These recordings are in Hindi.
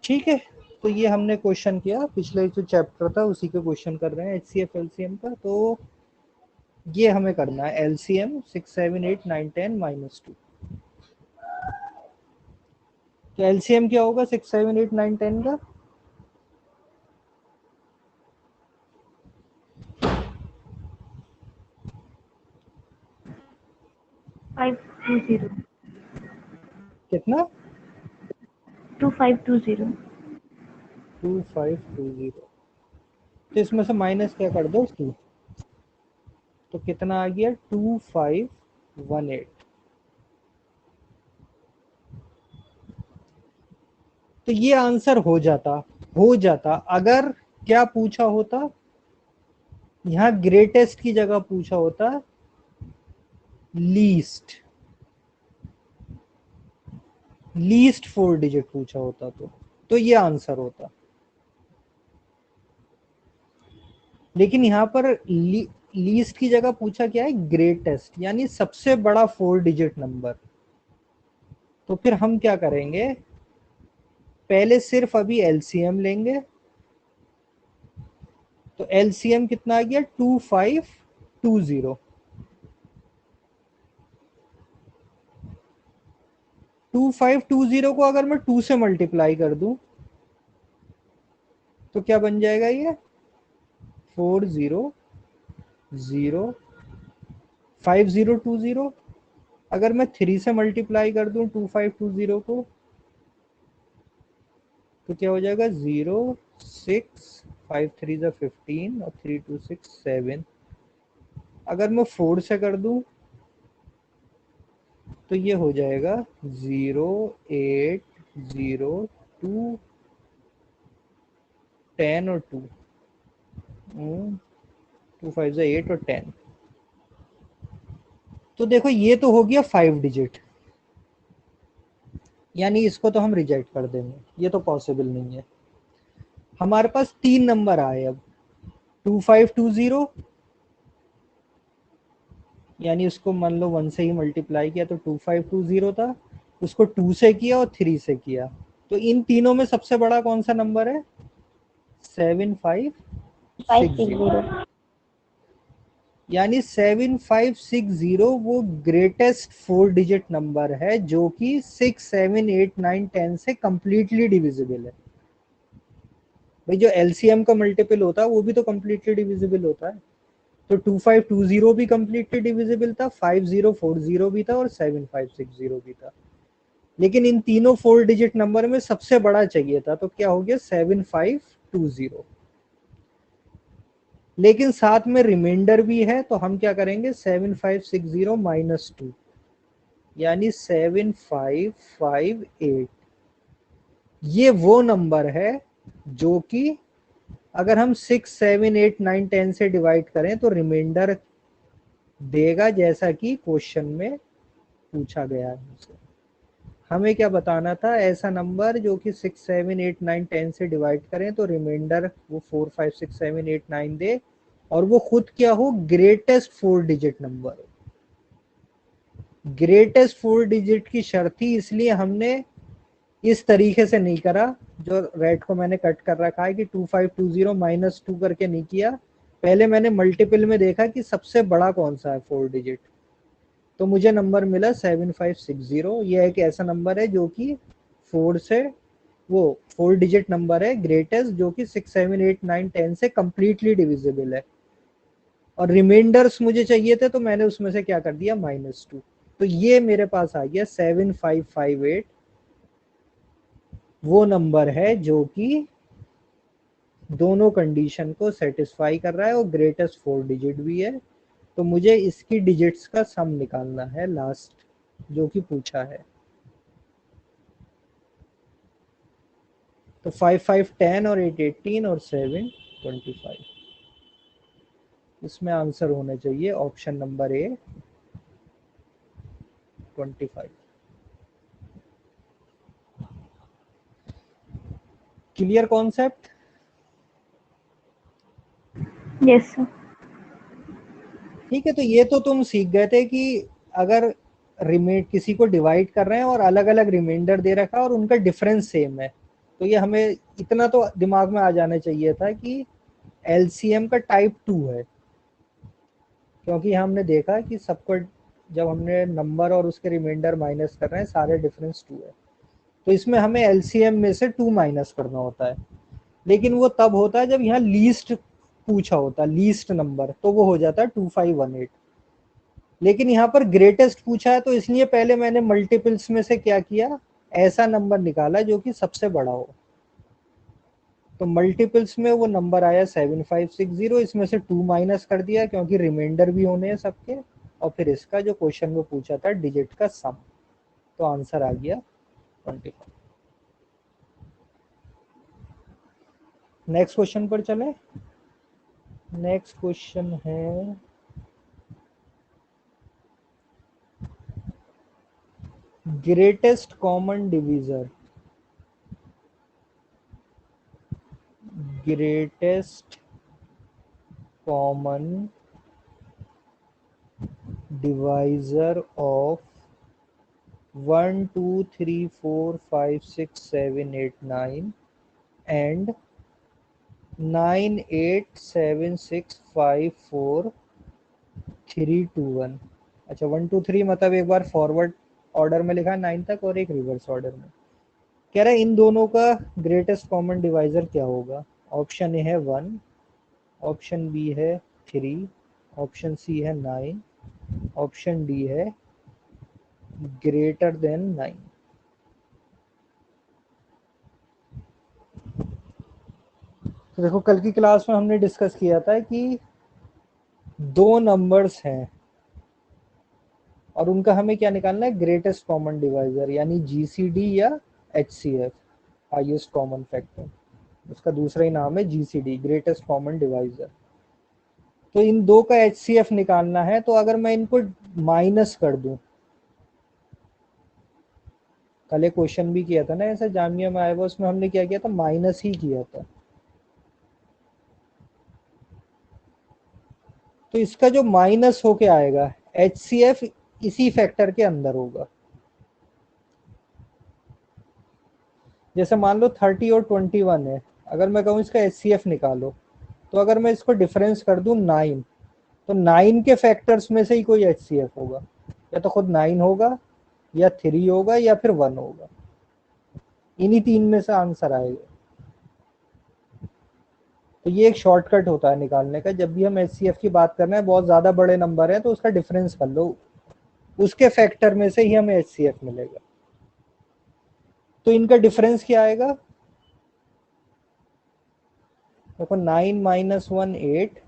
ठीक है, तो ये हमने क्वेश्चन किया, पिछले जो चैप्टर था उसी के क्वेश्चन कर रहे हैं HCF LCM का। तो ये हमें करना है LCM 6 7 8 9 10 -2। तो LCM क्या होगा 6 7 8 9 10 का? 520 कितना? 2520 2520। तो इसमें से माइनस क्या कर दो 2, तो कितना आ गया 2518। तो ये आंसर हो जाता अगर क्या पूछा होता, यहाँ ग्रेटेस्ट की जगह पूछा होता लीस्ट 4 डिजिट पूछा होता, तो ये आंसर होता। लेकिन यहाँ पर लीस्ट की जगह पूछा क्या है, ग्रेटेस्ट, यानी सबसे बड़ा 4 डिजिट नंबर। तो फिर हम क्या करेंगे, पहले सिर्फ अभी एलसीएम लेंगे। तो एलसीएम कितना आ गया 2520। 2520 को अगर मैं 2 से मल्टीप्लाई कर दूं तो क्या बन जाएगा, ये 4005020। अगर मैं 3 से मल्टीप्लाई कर दूं 2520 को तो क्या हो जाएगा 0 6 5 3 15 और 3 2 6 7। अगर मैं 4 से कर दूं तो ये हो जाएगा 0 8 0 2 10 और 2 2 5 8 और 10। तो देखो ये तो हो गया 5 डिजिट, यानी इसको तो हम रिजेक्ट कर देंगे, ये तो पॉसिबल नहीं है। हमारे पास 3 नंबर आए अब 2520, यानी उसको मान लो 1 से ही मल्टीप्लाई किया तो 2520 था, उसको 2 से किया और 3 से किया। तो इन तीनों में सबसे बड़ा कौन सा नंबर है, 7560। यानी 7560 वो ग्रेटेस्ट 4 डिजिट नंबर है जो कि 6 7 8 9 10 से कंप्लीटली डिविजिबल है। भाई जो एलसीएम का मल्टीपल होता है वो भी तो कंप्लीटली डिविजिबल होता है। तो 2520 भी कंप्लीटली डिविजिबल था, 5040 भी था और 7560 भी था। लेकिन इन तीनों 4 डिजिट नंबर में सबसे बड़ा चाहिए था, तो क्या हो गया 7520। लेकिन साथ में रिमाइंडर भी है, तो हम क्या करेंगे 7560 -2, यानी 7558। ये वो नंबर है जो कि अगर हम 6 7 8 9 10 से डिवाइड करें तो रिमाइंडर देगा, जैसा कि क्वेश्चन में पूछा गया है हमसे। हमें क्या बताना था, ऐसा नंबर जो कि 6 7 8 9 10 से डिवाइड करें तो रिमाइंडर वो 4 5 6 7 8 9 दे, और वो खुद क्या हो, ग्रेटेस्ट 4 डिजिट नंबर हो। ग्रेटेस्ट 4 डिजिट की शर्त थी, इसलिए हमने इस तरीके से नहीं करा, जो रेड को मैंने कट कर रखा है कि 2520 -2 करके नहीं किया। पहले मैंने मल्टीपल में देखा कि सबसे बड़ा कौन सा है 4 डिजिट, तो मुझे नंबर मिला 7560। ये एक ऐसा नंबर है जो कि 4 से वो 4 डिजिट नंबर है ग्रेटेस्ट, जो कि 6 7 8 9 10 से कंप्लीटली डिविजिबल है। और रिमाइंडर्स मुझे चाहिए थे, तो मैंने उसमें से क्या कर दिया -2। तो ये मेरे पास आ गया 7558। वो नंबर है जो कि दोनों कंडीशन को सेटिस्फाई कर रहा है और ग्रेटेस्ट 4 डिजिट भी है। तो मुझे इसकी डिजिट्स का सम निकालना है लास्ट, जो कि पूछा है। तो 5 5 10 और 8 18 और 7 25। इसमें आंसर होने चाहिए option number A 25। Clear concept? Yes sir. ठीक है, तो ये तो तुम सीख गए थे कि अगर किसी को डिवाइड कर रहे हैं और अलग अलग रिमाइंडर दे रखा है और उनका डिफरेंस सेम है, तो ये हमें इतना तो दिमाग में आ जाना चाहिए था कि एलसीएम का टाइप 2 है, क्योंकि हमने देखा कि सबको जब हमने नंबर और उसके रिमाइंडर माइनस कर रहे हैं सारे डिफरेंस 2 है, तो इसमें हमें एलसीएम में से 2 माइनस करना होता है। लेकिन वो तब होता है जब यहाँ लीस्ट पूछा होता है, लीस्ट नंबर, तो वो हो जाता है 2518। लेकिन यहाँ पर ग्रेटेस्ट पूछा है, तो इसलिए पहले मैंने मल्टीपल्स में से क्या किया, ऐसा नंबर निकाला जो कि सबसे बड़ा हो। तो मल्टीपल्स में वो नंबर आया 7560, इसमें से 2 माइनस कर दिया क्योंकि रिमाइंडर भी होने हैं सबके, और फिर इसका जो क्वेश्चन में पूछा था डिजिट का सम, तो आंसर आ गया 25। नेक्स्ट क्वेश्चन पर चले। नेक्स्ट क्वेश्चन है greatest common divisor. Greatest common divisor of 1 2 3 4 5 6 7 8 9 and 9 8 7 6 5 4 3 2 1। अच्छा 1 2 3 मतलब एक बार फॉरवर्ड ऑर्डर में लिखा है 9 तक और एक रिवर्स ऑर्डर में। कह रहा है इन दोनों का ग्रेटेस्ट कॉमन डिवाइजर क्या होगा। ऑप्शन ए है 1, ऑप्शन बी है 3, ऑप्शन सी है 9, ऑप्शन डी है ग्रेटर देन 9। तो देखो कल की क्लास में हमने डिस्कस किया था कि दो नंबर्स हैं और उनका हमें क्या निकालना है, ग्रेटेस्ट कॉमन डिवाइजर, यानी जीसीडी या एचसीएफ, हाईएस्ट कॉमन फैक्टर। उसका दूसरा ही नाम है जीसीडी, ग्रेटेस्ट कॉमन डिवाइजर। तो इन दो का एचसीएफ निकालना है, तो अगर मैं इनको माइनस कर दूं, कल एक क्वेश्चन भी किया था ना ऐसा जामिया में आया हुआ, उसमें हमने क्या किया था, माइनस ही किया था। तो इसका जो माइनस होके आएगा एचसीएफ इसी फैक्टर के अंदर होगा। जैसे मान लो 30 और 21 है, अगर मैं कहूँ इसका एचसीएफ निकालो, तो अगर मैं इसको डिफरेंस कर दूं 9, तो 9 के फैक्टर्स में से ही कोई एचसीएफ होगा, या तो खुद 9 होगा या 3 होगा या फिर 1 होगा, इन्हीं तीन में से आंसर आएगा। तो ये एक शॉर्टकट होता है निकालने का, जब भी हम एचसीएफ की बात कर रहे हैं, बहुत ज्यादा बड़े नंबर है तो उसका डिफरेंस कर लो, उसके फैक्टर में से ही हमें एचसीएफ मिलेगा। तो इनका डिफरेंस क्या आएगा, देखो 9 माइनस 1 8,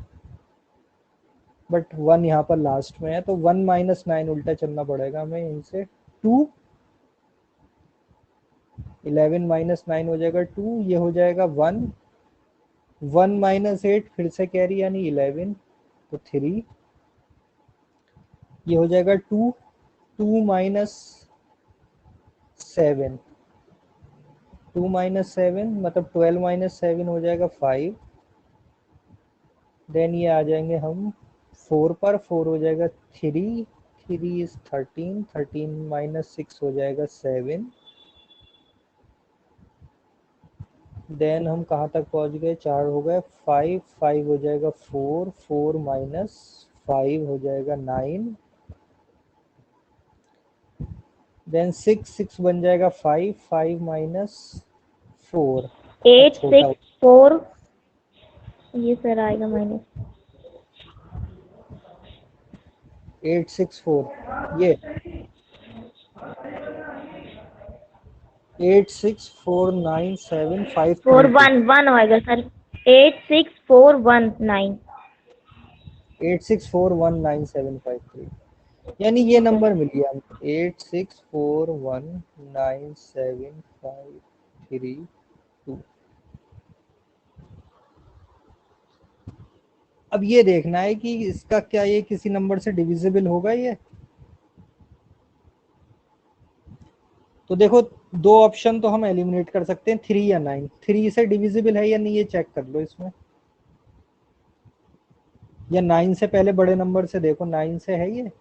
बट 1 यहाँ पर लास्ट में है, तो 1 माइनस 9 उल्टा चलना पड़ेगा हमें यहीं से, 2, 11 माइनस 9 हो जाएगा 2, ये हो जाएगा 1, 1 माइनस 8 फिर से कैरी यानी 11, तो 3, ये हो जाएगा 2, 2 माइनस 7, 2 माइनस 7 मतलब 12 माइनस 7 हो जाएगा 5, देन ये आ जाएंगे हम 4 पर, 4 हो जाएगा 3, 3 इज 13, 13 माइनस 6 हो जाएगा 7, देन हम कहाँ तक पहुँच गए, 4 हो गए, 5, 5 हो जाएगा 4, 4 माइनस 5 हो जाएगा 9, देन 6, 6 बन जाएगा 5, 5 माइनस 4, 8 6 4, ये सर आएगा माइनस 8 6 4, ये 8 6 4 9 7 5 4 3 2, 1 1 आएगा सर, 8 6 4 1 9। 8 6 4 1 9 7 5 3, यानी ये नंबर मिल गया, 8 6 4 1 9 7 5 3 2। अब ये देखना है कि इसका क्या ये किसी नंबर से डिविजिबल होगा ये। तो देखो दो ऑप्शन तो हम एलिमिनेट कर सकते हैं, 3 या 9। 3 से डिविजिबल है या नहीं ये चेक कर लो इसमें, या 9 से पहले बड़े नंबर से देखो, 9 से है ये।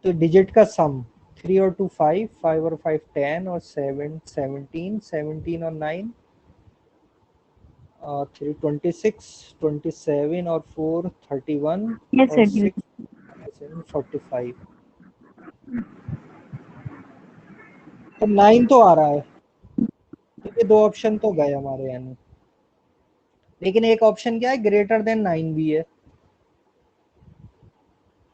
तो डिजिट का सम 3 और 2 5, 5 और 5 10 और 7 17, 17 और 9 3 26, 27 और 4 31 यस और सर 6 डिविजिबल। 7 45। तो 9 तो आ रहा है, तो ये दो ऑप्शन तो गए हमारे यानी। लेकिन एक ऑप्शन क्या है, ग्रेटर देन 9 भी है।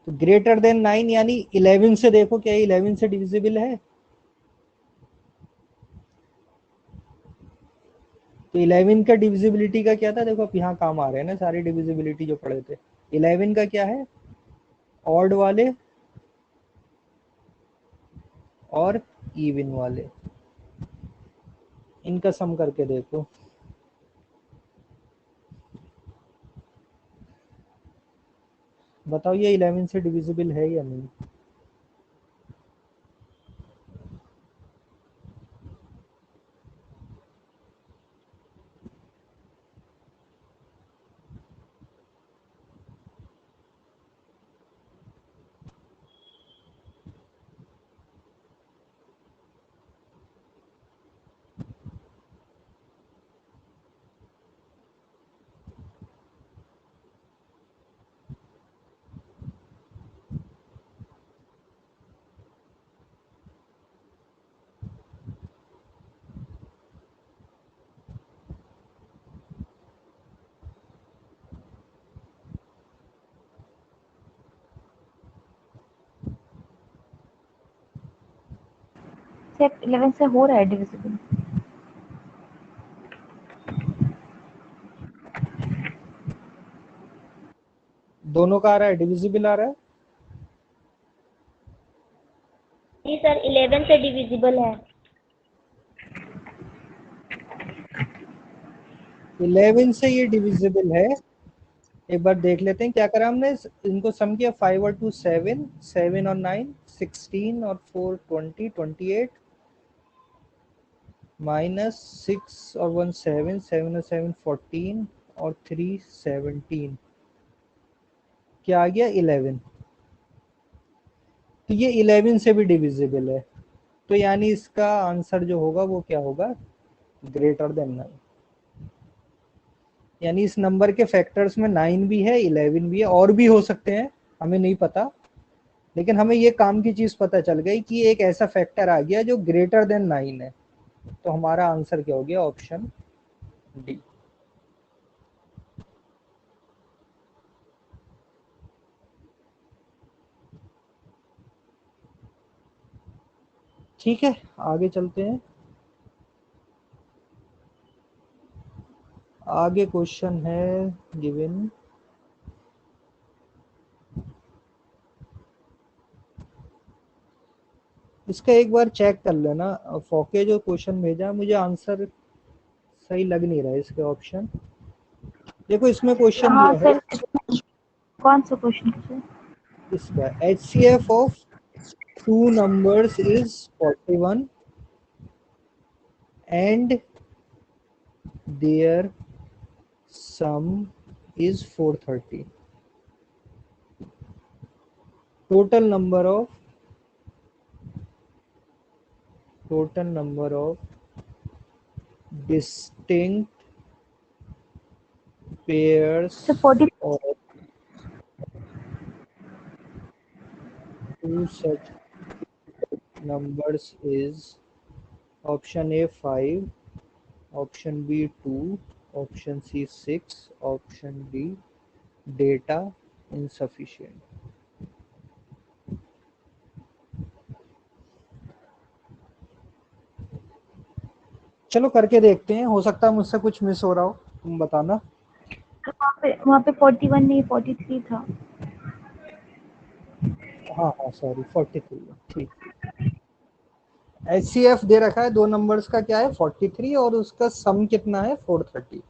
तो ग्रेटर देन 9 यानी 11 से देखो क्या 11 से डिविजिबल है। तो 11 का डिविजिबिलिटी का क्या था, देखो अब यहाँ काम आ रहे हैं ना सारी डिविजिबिलिटी जो पढ़े थे। 11 का क्या है, ऑड वाले और इवन वाले, इनका सम करके देखो। बताओ ये 11 से डिविजिबल है या नहीं। सर 11 से हो रहा है डिविजिबल। दोनों का आ रहा है, डिविजिबल आ रहा है। जी सर 11 से डिविजिबल है। 11 से ये डिविजिबल है। एक बार देख लेते हैं क्या करा हमने, इनको सम किया 5 और 2 7, 7 और 9 16 और 4 20 28 माइनस 6 और 1 7, 7 और 7 14 और 3 17, क्या आ गया 11। तो ये 11 से भी डिविजिबल है, तो यानी इसका आंसर जो होगा वो क्या होगा, ग्रेटर देन 9। यानी इस नंबर के फैक्टर्स में 9 भी है 11 भी है, और भी हो सकते हैं हमें नहीं पता, लेकिन हमें ये काम की चीज पता चल गई कि एक ऐसा फैक्टर आ गया जो ग्रेटर देन 9 है। तो हमारा आंसर क्या हो गया, ऑप्शन डी। ठीक है, आगे चलते हैं। आगे क्वेश्चन है गिवन, इसका एक बार चेक कर लेना। फोके जो क्वेश्चन भेजा मुझे आंसर सही लग नहीं रहा है इसके ऑप्शन। देखो इसमें क्वेश्चन हाँ दिया है, सर कौन सा क्वेश्चन है सर? इसका HCF of two numbers is 41 and their sum is 430. Total number of distinct pairs sir 40 of two such numbers is option A 5, option B 2, option C 6, option D data insufficient. चलो करके देखते हैं, हो सकता है मुझसे कुछ मिस हो रहा हो, तुम बताना। वहाँ पे 41 नहीं 43 था। हाँ हाँ सॉरी 43 है, ठीक। HCF दे रखा है, दो नंबर्स का क्या है 43 और उसका सम कितना है 430।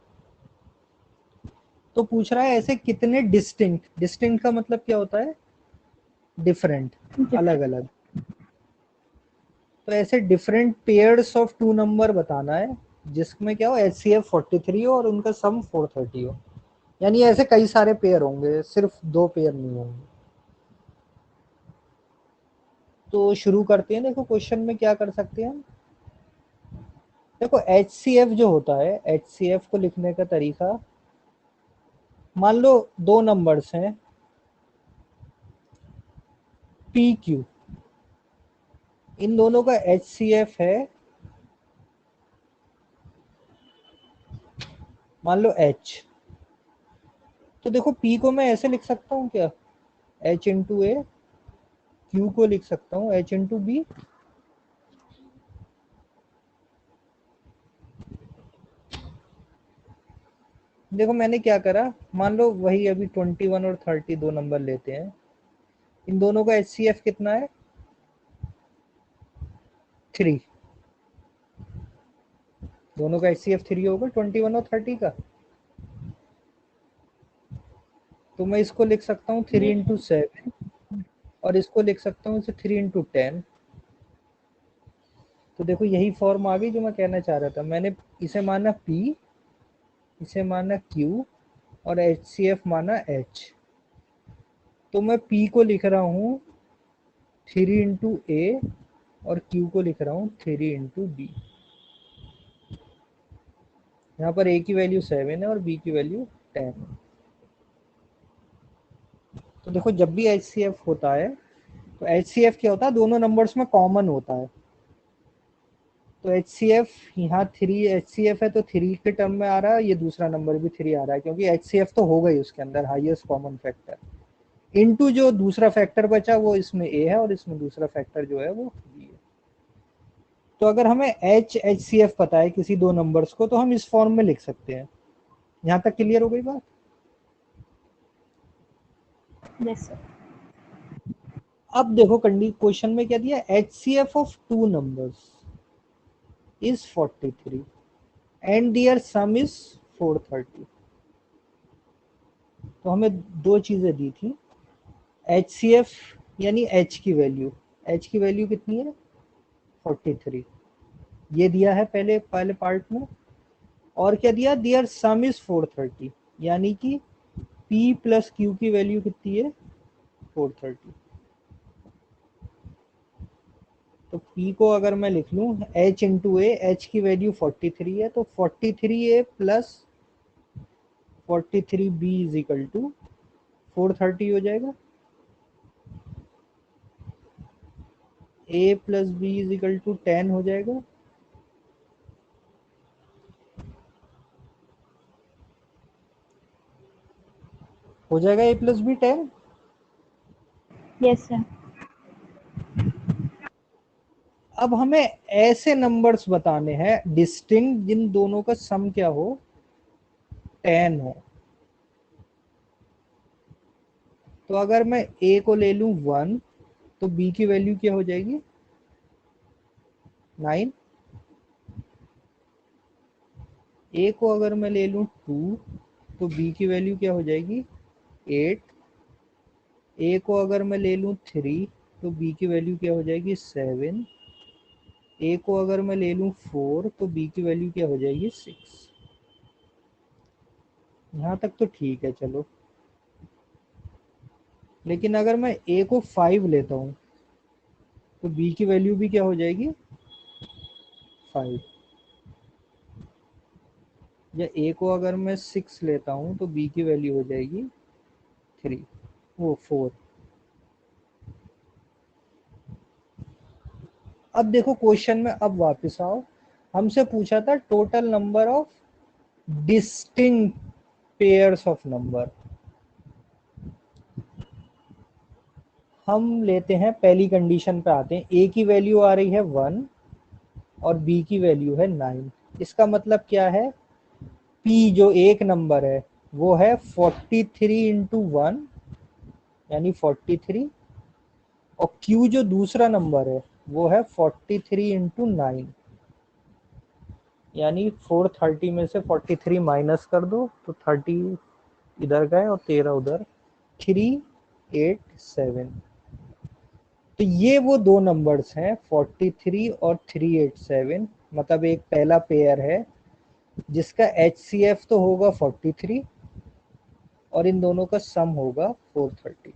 तो पूछ रहा है ऐसे कितने डिस्टिंक्ट, डिस्टिंक्ट का मतलब क्या होता है, डिफरेंट, अलग अलग। तो ऐसे different pairs of two number बताना है जिसमें क्या हो HCF 43 हो और उनका सम 430 हो। यानी ऐसे कई सारे पेयर होंगे, सिर्फ दो पेयर नहीं होंगे। तो शुरू करते हैं, देखो क्वेश्चन में क्या कर सकते हैं हम। देखो HCF जो होता है, HCF को लिखने का तरीका, मान लो दो नंबर्स हैं PQ, इन दोनों का HCF है मान लो H। तो देखो P को मैं ऐसे लिख सकता हूँ क्या, H इंटू ए, Q को लिख सकता हूँ H इंटू बी। देखो मैंने क्या करा, मान लो वही अभी 21 और 30 दो नंबर लेते हैं, इन दोनों का HCF कितना है 3, दोनों का HCF 3 होगा 21 और 30 का। तो मैं इसको लिख सकता हूँ 3 इंटू 7, और इसको लिख सकता हूँ इसे 3 इंटू 10। तो देखो यही फॉर्म आ गई जो मैं कहना चाह रहा था, मैंने इसे माना P, इसे माना Q, और HCF माना H। तो मैं P को लिख रहा हूँ 3 इंटू ए, और Q को लिख रहा हूँ 3 इंटू बी। यहाँ पर A की वैल्यू 7 है और B की वैल्यू 10 है। तो देखो जब भी HCF होता है, तो HCF क्या होता है, दोनों नंबर्स में कॉमन होता है। तो HCF यहाँ 3 HCF है, तो 3 के टर्म में आ रहा है, ये दूसरा नंबर भी 3 आ रहा है, क्योंकि HCF तो हो गई उसके अंदर हाईएस्ट कॉमन फैक्टर, इनटू जो दूसरा फैक्टर बचा वो इसमें A है, और इसमें दूसरा फैक्टर जो है वो B है। तो अगर हमें HCF पता है किसी दो नंबर्स को, तो हम इस फॉर्म में लिख सकते हैं। यहाँ तक क्लियर हो गई बात? Yes sir. अब देखो क्वेश्चन में क्या दिया, HCF of two numbers is 43 and their sum is 430। तो हमें दो चीजें दी थी, HCF यानी H की वैल्यू कितनी है 43, ये दिया है पहले पहले पार्ट में। और क्या दिया, दियर सम इज 430, यानी कि P प्लस Q की वैल्यू कितनी है 430। तो P को अगर मैं लिख लूँ H इंटू ए, H की वैल्यू 43 है, तो 43A plus 43B is equal to 430 हो जाएगा। A plus B is equal to 10 हो जाएगा। हो जाएगा A plus B 10। Yes sir. अब हमें ऐसे नंबर्स बताने हैं डिस्टिंक्ट जिन दोनों का सम क्या हो 10 हो। तो अगर मैं A को ले लूं 1, तो B की वैल्यू क्या हो जाएगी 9। A को अगर मैं ले लूं 2, तो B की वैल्यू क्या हो जाएगी 8। A को अगर मैं ले लूं 3, तो B की वैल्यू क्या हो जाएगी 7। A को अगर मैं ले लूं 4, तो B की वैल्यू क्या हो जाएगी 6। यहाँ तक तो ठीक है चलो। लेकिन अगर मैं A को 5 लेता हूँ, तो B की वैल्यू भी क्या हो जाएगी 5। या A को अगर मैं 6 लेता हूँ, तो B की वैल्यू हो जाएगी 3, वो 4। अब देखो क्वेश्चन में, अब वापस आओ, हमसे पूछा था total number of distinct pairs of number. हम लेते हैं पहली कंडीशन पे आते हैं, A की वैल्यू आ रही है 1 और B की वैल्यू है 9। इसका मतलब क्या है, P जो एक नंबर है वो है 43 इंटू 1 यानी 43, और Q जो दूसरा नंबर है वो है 43 इंटू 9, यानी 430 में से 43 माइनस कर दो तो 30 इधर गए और 13 उधर, 387। तो ये वो दो नंबर्स हैं 43 और 387, मतलब एक पहला पेयर है जिसका HCF तो होगा 43 और इन दोनों का सम होगा 430।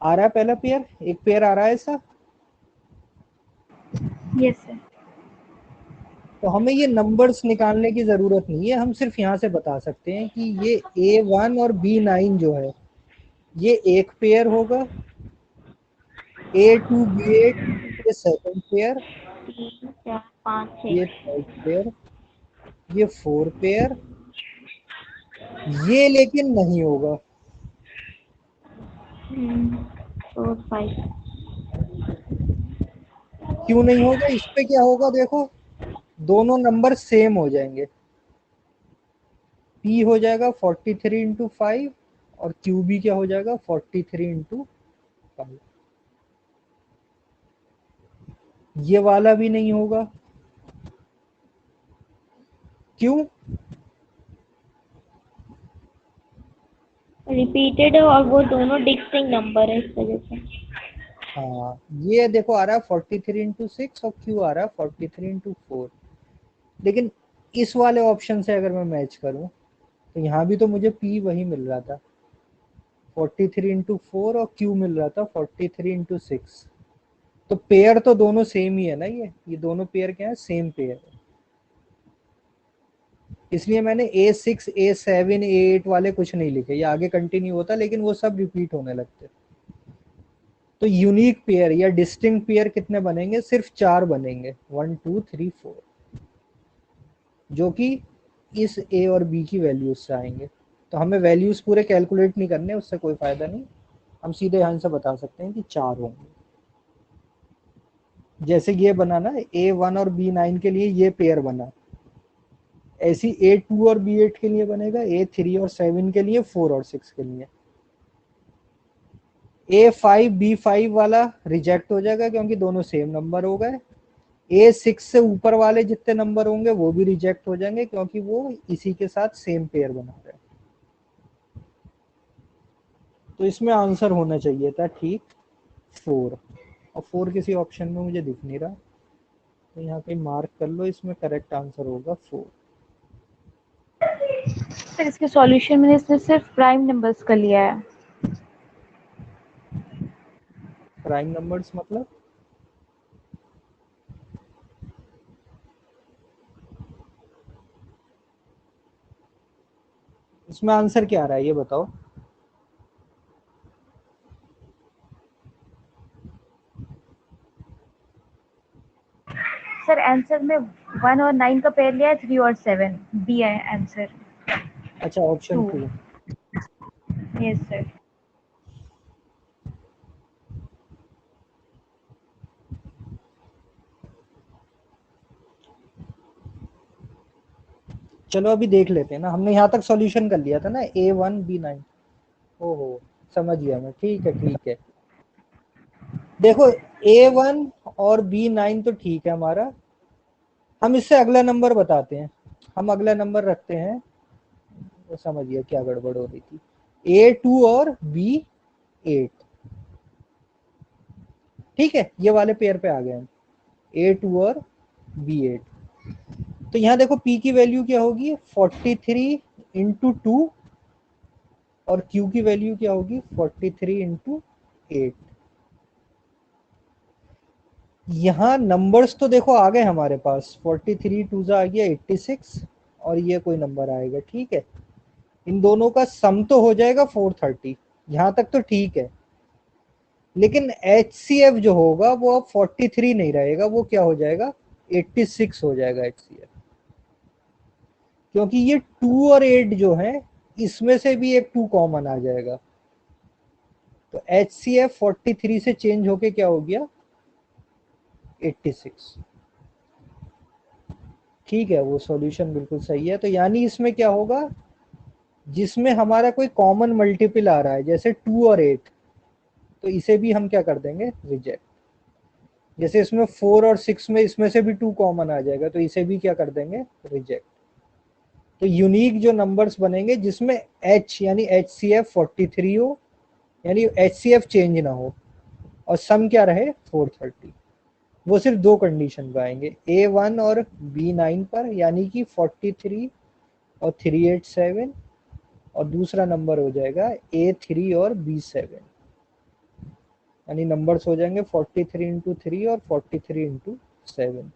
आ रहा है पहला पेयर, एक पेयर आ रहा है ऐसा। Yes sir. तो हमें ये नंबर्स निकालने की जरूरत नहीं है, हम सिर्फ यहाँ से बता सकते हैं कि ये A1 और B9 जो है ये एक पेयर होगा, A2 B8 ये सेकंड पेयर, 3 4 5 ये 6। थर्ड पेयर, ये फोर पेयर, ये लेकिन नहीं होगा। 4 5। क्यों नहीं होगा? इस पे क्या होगा देखो, दोनों नंबर सेम हो जाएंगे। P हो जाएगा 43 इंटू 5 और QB क्या हो जाएगा 43 इंटू 5। ये वाला भी नहीं होगा। क्यों? रिपीटेड है और वो दोनों डिस्टिंक्ट नंबर है इस वजह से। हाँ, ये देखो आ रहा है 43 इंटू 6 और Q आ रहा है 43 इंटू 4। लेकिन इस वाले ऑप्शन से अगर मैं मैच करूं तो यहाँ भी तो मुझे P वही मिल रहा था 43 इंटू 4 और Q मिल रहा था 43 इंटू 6। तो पेयर तो दोनों सेम ही है ना, ये दोनों पेयर क्या है, सेम पेयर है। इसलिए मैंने A6 A7 A8 वाले कुछ नहीं लिखे, ये आगे कंटिन्यू होता लेकिन वो सब रिपीट होने लगते। तो यूनिक पेयर या डिस्टिंक्ट पेयर कितने बनेंगे? सिर्फ 4 बनेंगे, 1 2 3 4, जो कि इस A और B की वैल्यूज से आएंगे। तो हमें वैल्यूज पूरे कैलकुलेट नहीं करने, उससे कोई फायदा नहीं, हम सीधे यहाँ से बता सकते हैं कि 4 होंगे। जैसे ये बना ना A1 और B9 के लिए ये पेयर बना, ऐसी A2 और B8 के लिए बनेगा, A3 और 7 के लिए, 4 और 6 के लिए। A5 B5 वाला रिजेक्ट हो जाएगा क्योंकि दोनों सेम नंबर हो गए। A6 से ऊपर वाले जितने नंबर होंगे वो भी रिजेक्ट हो जाएंगे क्योंकि वो इसी के साथ सेम पेयर बना रहे हैं। तो इसमें आंसर होना चाहिए था ठीक 4, और 4 किसी ऑप्शन में मुझे दिख नहीं रहा, तो यहाँ पे मार्क कर लो, इसमें करेक्ट आंसर होगा 4। सर इसके सॉल्यूशन मैंने इसमें सिर्फ प्राइम नंबर्स का लिया है। प्राइम नंबर्स मतलब? इसमें आंसर क्या आ रहा है ये बताओ। सर आंसर में 1 और 9 का पेयर लिया है, 3 और 7 बी है आंसर। अच्छा, ऑप्शन 2। Yes sir. चलो अभी देख लेते हैं ना, हमने यहाँ तक सॉल्यूशन कर लिया था ना A1 B9। ओहो, समझ गया मैं, ठीक है ठीक है। देखो A1 और B9 तो ठीक है हमारा, हम इससे अगला नंबर बताते हैं। हम अगला नंबर रखते हैं, वो समझ गया क्या गड़बड़ हो रही थी, A2 और B8। ठीक है, ये वाले पेयर पे आ गए हम, A2 और B8। तो यहाँ देखो P की वैल्यू क्या होगी 43 इंटू 2 और Q की वैल्यू क्या होगी 43 इंटू 8। यहाँ नंबर्स तो देखो आ गए हमारे पास, 43 टू आ गया 86 और ये कोई नंबर आएगा, ठीक है। इन दोनों का सम तो हो जाएगा 430, यहाँ तक तो ठीक है। लेकिन HCF जो होगा वो अब 43 नहीं रहेगा, वो क्या हो जाएगा 86 हो जाएगा HCF, क्योंकि ये 2 और 8 जो है इसमें से भी एक 2 कॉमन आ जाएगा। तो HCF 43 से चेंज होके क्या हो गया 86। ठीक है, वो सॉल्यूशन बिल्कुल सही है। तो यानी इसमें क्या होगा, जिसमें हमारा कोई कॉमन मल्टीपल आ रहा है जैसे 2 और 8, तो इसे भी हम क्या कर देंगे रिजेक्ट। जैसे इसमें 4 और 6 में इसमें से भी 2 कॉमन आ जाएगा, तो इसे भी क्या कर देंगे रिजेक्ट। तो यूनिक जो नंबर्स बनेंगे जिसमें H यानी HCF 43 हो, यानी HCF चेंज ना हो, और सम क्या रहे 430, वो सिर्फ 2 कंडीशन पे आएंगे, A1 और B9 पर, यानी कि 43 और 387, और दूसरा नंबर हो जाएगा A3 और B7। यानी नंबर्स हो जाएंगे 43 इंटू 3 और 43 इंटू 7,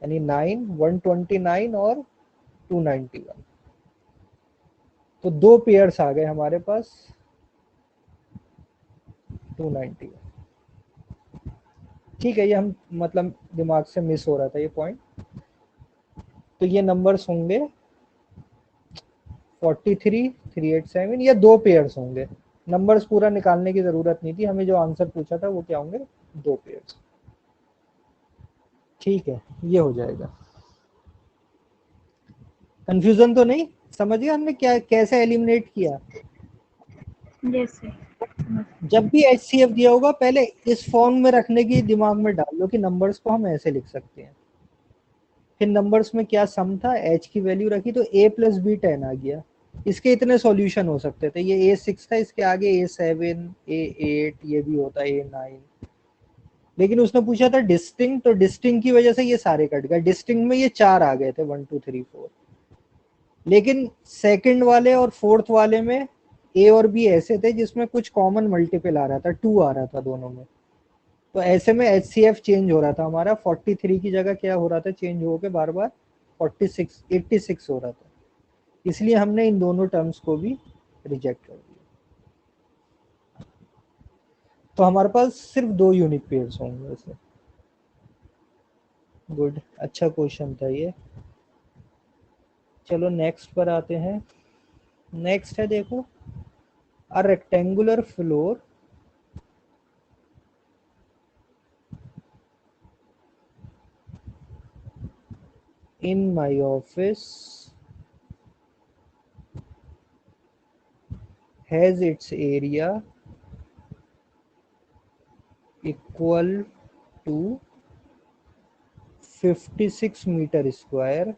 यानी 9, 129 और 291। तो 2 पेयर्स आ गए हमारे पास, 291। ठीक है, ये हम मतलब दिमाग से मिस हो रहा था ये पॉइंट। तो ये नंबर्स होंगे 43, 387, या 2 पेयर्स होंगे। नंबर्स पूरा निकालने की जरूरत नहीं थी, हमें जो आंसर पूछा था वो क्या होंगे, 2 पेयर्स। ठीक है, ये हो जाएगा। कंफ्यूजन तो नहीं, समझ गए हमने क्या कैसे एलिमिनेट किया। Yes, sir. जब भी HCF दिया होगा पहले इस फॉर्म में रखने की दिमाग में डाल लो कि नंबर्स को हम ऐसे लिख सकते हैं। फिर नंबर्स में क्या सम था, h की वैल्यू रखी तो a प्लस बी 10 आ गया। इसके इतने सॉल्यूशन हो सकते थे, ये A6 था, इसके आगे A7, A8, ये भी होता A9। लेकिन उसने पूछा था डिस्टिंग, तो डिस्टिंग की वजह से ये सारे कट गए। डिस्टिंग में ये 4 आ गए थे, 1 2 3 4। लेकिन सेकंड वाले और फोर्थ वाले में ए और बी ऐसे थे जिसमें कुछ कॉमन मल्टीपल आ रहा था, 2 आ रहा था दोनों में। तो ऐसे में HCF चेंज हो रहा था हमारा, 43 की जगह क्या हो रहा था, चेंज होके बार बार 46, 86 हो रहा था। इसलिए हमने इन दोनों टर्म्स को भी रिजेक्ट कर दिया। तो हमारे पास सिर्फ 2 यूनिक पेयर्स होंगे ऐसे। गुड, अच्छा क्वेश्चन था ये। चलो नेक्स्ट पर आते हैं। नेक्स्ट है, देखो, a rectangular floor in my office has its area equal to 56 metre square.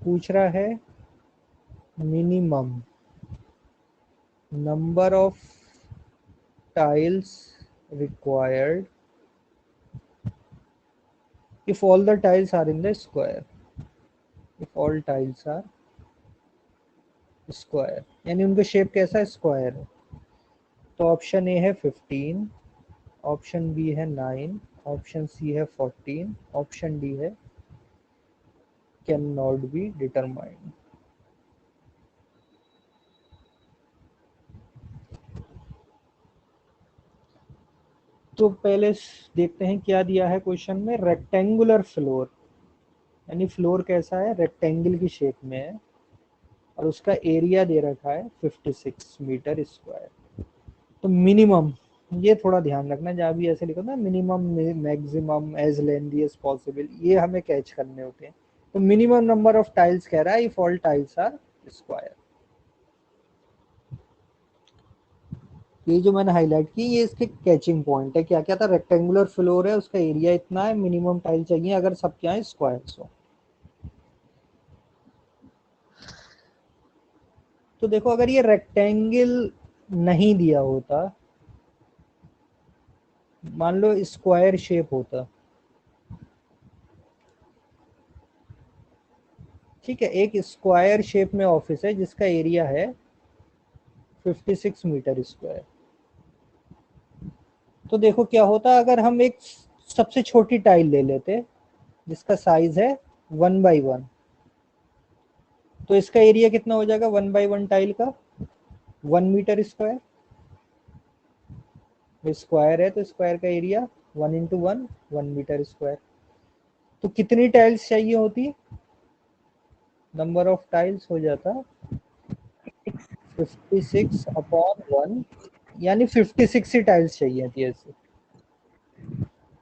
पूछ रहा है minimum number of tiles required if all the tiles are in the square, if all tiles are square, यानी उनका शेप कैसा, स्क्वायर है। तो ऑप्शन ए है 15, ऑप्शन बी है 9, ऑप्शन सी है 14, ऑप्शन डी है कैन नॉट बी डिटरमाइंड। तो पहले देखते हैं क्या दिया है क्वेश्चन में। रेक्टेंगुलर फ्लोर, यानी फ्लोर कैसा है, रेक्टेंगल की शेप में है और उसका एरिया दे रखा है 56 मीटर स्क्वायर। तो मिनिमम, ये थोड़ा ध्यान रखना, जहाँ भी ऐसे लिखो ना minimum, maximum, as lengthy as possible, ये हमें कैच करने होते हैं। तो मिनिमम नंबर ऑफ टाइल्स कह रहा है if all tiles are square. ये जो मैंने हाईलाइट की ये इसके कैचिंग पॉइंट है। क्या क्या था, रेक्टेंगुलर फ्लोर है, उसका एरिया इतना है, मिनिमम टाइल चाहिए अगर सब क्या है, स्क्वायर्स हो। तो देखो, अगर ये रेक्टेंगल नहीं दिया होता, मान लो स्क्वायर शेप होता, ठीक है, एक स्क्वायर शेप में ऑफिस है जिसका एरिया है 56 मीटर स्क्वायर। तो देखो क्या होता अगर हम एक सबसे छोटी टाइल ले लेते जिसका साइज है 1 बाई 1। तो इसका एरिया कितना हो जाएगा 1 बाई 1 टाइल का, 1 मीटर स्क्वायर। स्क्वायर है तो स्क्वायर का एरिया 1 इंटू 1, 1 मीटर स्क्वायर। तो कितनी टाइल्स चाहिए होती, नंबर ऑफ टाइल्स हो जाता 56/1, यानी 56 ही टाइल्स चाहिए थी ऐसे।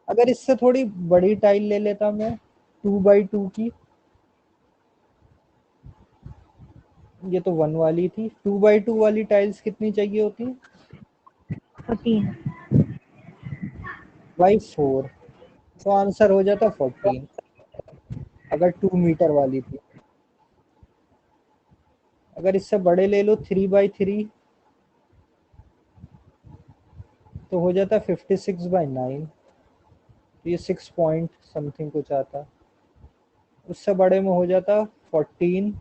अगर इससे थोड़ी बड़ी टाइल ले लेता मैं 2 बाई 2 की, ये तो 1 वाली थी, 2 बाई 2 वाली टाइल्स कितनी चाहिए होती, 14. बाई 4। तो आंसर हो जाता 14 अगर 2 मीटर वाली थी। अगर इससे बड़े ले लो 3 बाई 3, तो हो जाता 56/9। तो ये 6 पॉइंट समथिंग कुछ आता। उससे बड़े में हो जाता 14,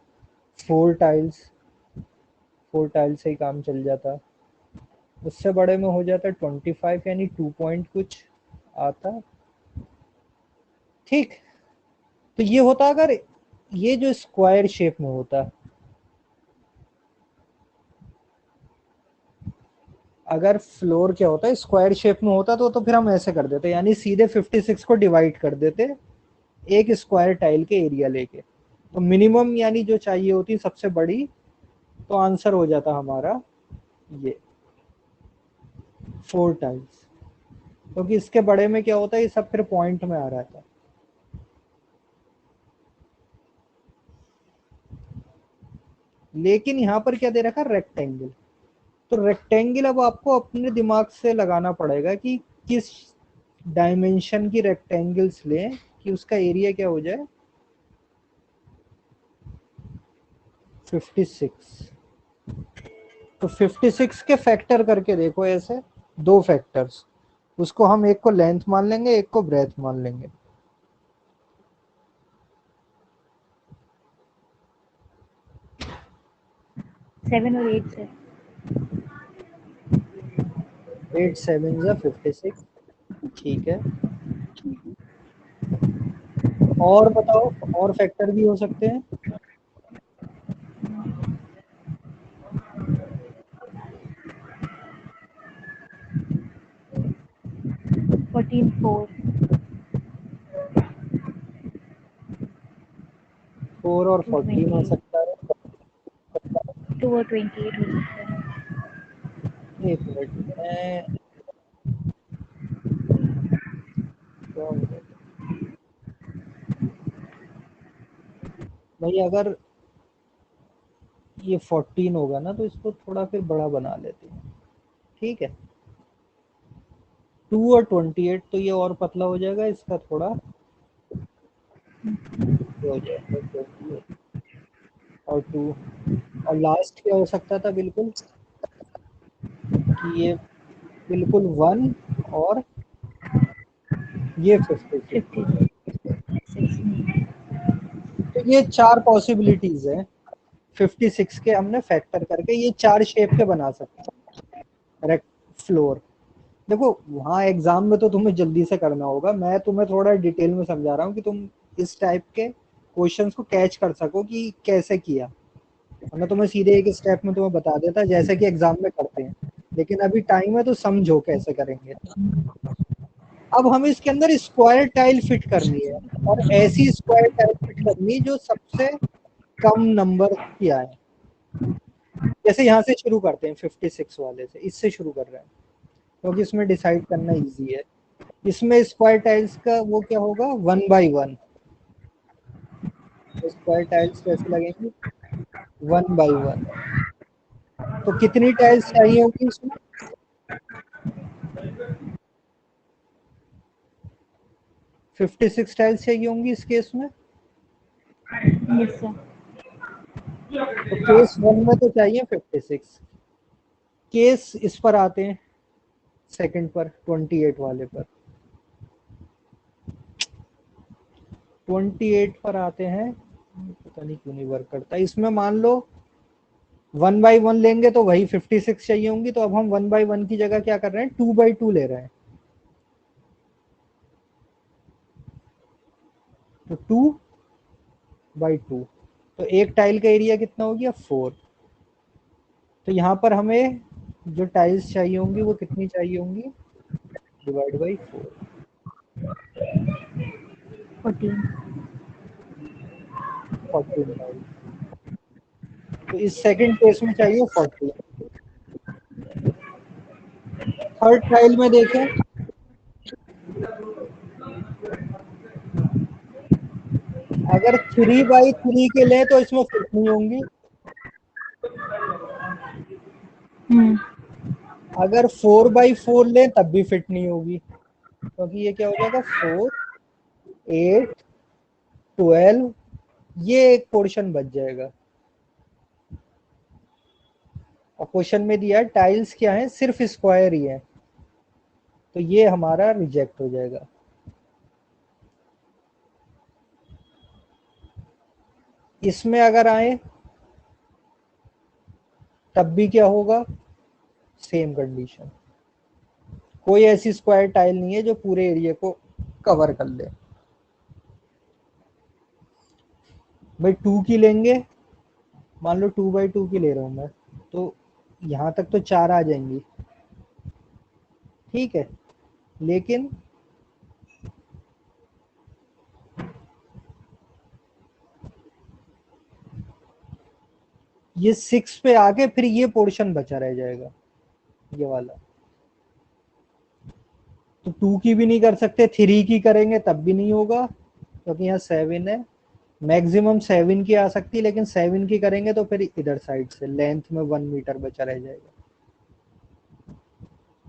4 टाइल्स, 4 टाइल्स से ही काम चल जाता। उससे बड़े में हो जाता 25 यानी 2 पॉइंट कुछ आता। ठीक, तो ये होता अगर ये जो स्क्वायर शेप में होता, अगर फ्लोर क्या होता है स्क्वायर शेप में होता तो फिर हम ऐसे कर देते, यानी सीधे 56 को डिवाइड कर देते एक स्क्वायर टाइल के एरिया लेके। तो मिनिमम यानी जो चाहिए होती सबसे बड़ी, तो आंसर हो जाता हमारा ये 4 टाइल्स, क्योंकि इसके बड़े में क्या होता है ये सब फिर पॉइंट में आ रहा था। लेकिन यहाँ पर क्या दे रखा रेक्टेंगल, तो रेक्टेंगल अब आपको अपने दिमाग से लगाना पड़ेगा कि किस डायमेंशन की रेक्टेंगल्स लें कि उसका एरिया क्या हो जाए 56। तो 56 के फैक्टर करके देखो, ऐसे दो फैक्टर्स, उसको हम एक को लेंथ मान लेंगे एक को ब्रेथ मान लेंगे। 7 और 8 से 8 7 जा 56, ठीक है। और बताओ, और फैक्टर भी हो सकते हैं। 14 4 4 और 14 हो 228 सकता है। 2 और 28 हो सकता है। एक मिनट में क्या हो रहा है? भाई अगर ये 14 होगा ना तो इसको थोड़ा फिर बड़ा बना लेते हैं, ठीक है। 2 और 28 तो ये और पतला हो जाएगा, इसका थोड़ा हो जाएगा 28 और 2, और लास्ट क्या हो सकता था बिल्कुल कि ये बिल्कुल 1 और ये 56। 56 तो ये चार पॉसिबिलिटीज है 56 के, हमने फैक्टर करके ये चार शेप के बना सकते हैं रेक्ट फ्लोर। देखो वहाँ एग्जाम में तो तुम्हें जल्दी से करना होगा, मैं तुम्हें थोड़ा डिटेल में समझा रहा हूँ कि तुम इस टाइप के क्वेश्चंस को कैच कर सको कि कैसे किया, वरना तो मैं सीधे एक स्टेप में तुम्हें बता देता जैसे कि एग्जाम में करते हैं। लेकिन अभी टाइम है तो समझो कैसे करेंगे। अब हमें इसके अंदर स्क्वायर टाइल फिट करनी है, और ऐसी स्क्वायर टाइल फिट करनी है जो सबसे कम नंबर की आए। जैसे यहाँ से शुरू करते हैं 56 वाले से, इससे शुरू कर रहे हैं क्योंकि इसमें डिसाइड करना इजी है। इसमें स्क्वायर टाइल्स का वो क्या होगा 1 बाई 1, स्क्वायर टाइल्स कैसे लगेंगे 1 बाई 1। तो कितनी टाइल्स चाहिए होगी इसमें 56 टाइल्स चाहिए होंगी इस केस में। Yes sir. तो केस 1 में तो चाहिए 56। केस इस पर आते हैं सेकंड पर 28 वाले पर, 28 पर आते हैं। पता नहीं क्यों नहीं वर्क करता इसमें। मान लो 1 बाई 1 लेंगे तो वही 56 चाहिए होंगी, तो अब हम 1 बाई 1 की जगह क्या कर रहे हैं 2 बाई 2 ले रहे हैं। तो 2 बाई 2, तो एक टाइल का एरिया कितना हो गया 4। तो यहाँ पर हमें जो टाइल्स चाहिए होंगी वो कितनी चाहिए होंगी डिवाइड बाई 4, 14 14 टाइल्स। तो इस सेकंड केस में चाहिए 14। थर्ड टाइल में देखें, अगर 3 बाई 3 के ले तो इसमें फिट नहीं होंगी। अगर 4 बाई 4 ले तब भी फिट नहीं होगी, क्योंकि ये क्या हो जाएगा 4 8 12, ये एक पोर्शन बच जाएगा। और क्वेश्चन में दिया है टाइल्स क्या है सिर्फ स्क्वायर ही है, तो ये हमारा रिजेक्ट हो जाएगा। इसमें अगर आए तब भी क्या होगा सेम कंडीशन, कोई ऐसी स्क्वायर टाइल नहीं है जो पूरे एरिया को कवर कर ले। भाई 2 की लेंगे, मान लो 2x2 की ले रहा हूं मैं, तो यहां तक तो 4 आ जाएंगी, ठीक है। लेकिन ये 6 पे आके फिर ये पोर्शन बचा रह जाएगा, ये वाला। तो 2 की भी नहीं कर सकते, 3 की करेंगे तब भी नहीं होगा, क्योंकि यहाँ 7 है। मैक्सिमम 7 की आ सकती है, लेकिन 7 की करेंगे तो फिर इधर साइड से लेंथ में 1 मीटर बचा रह जाएगा।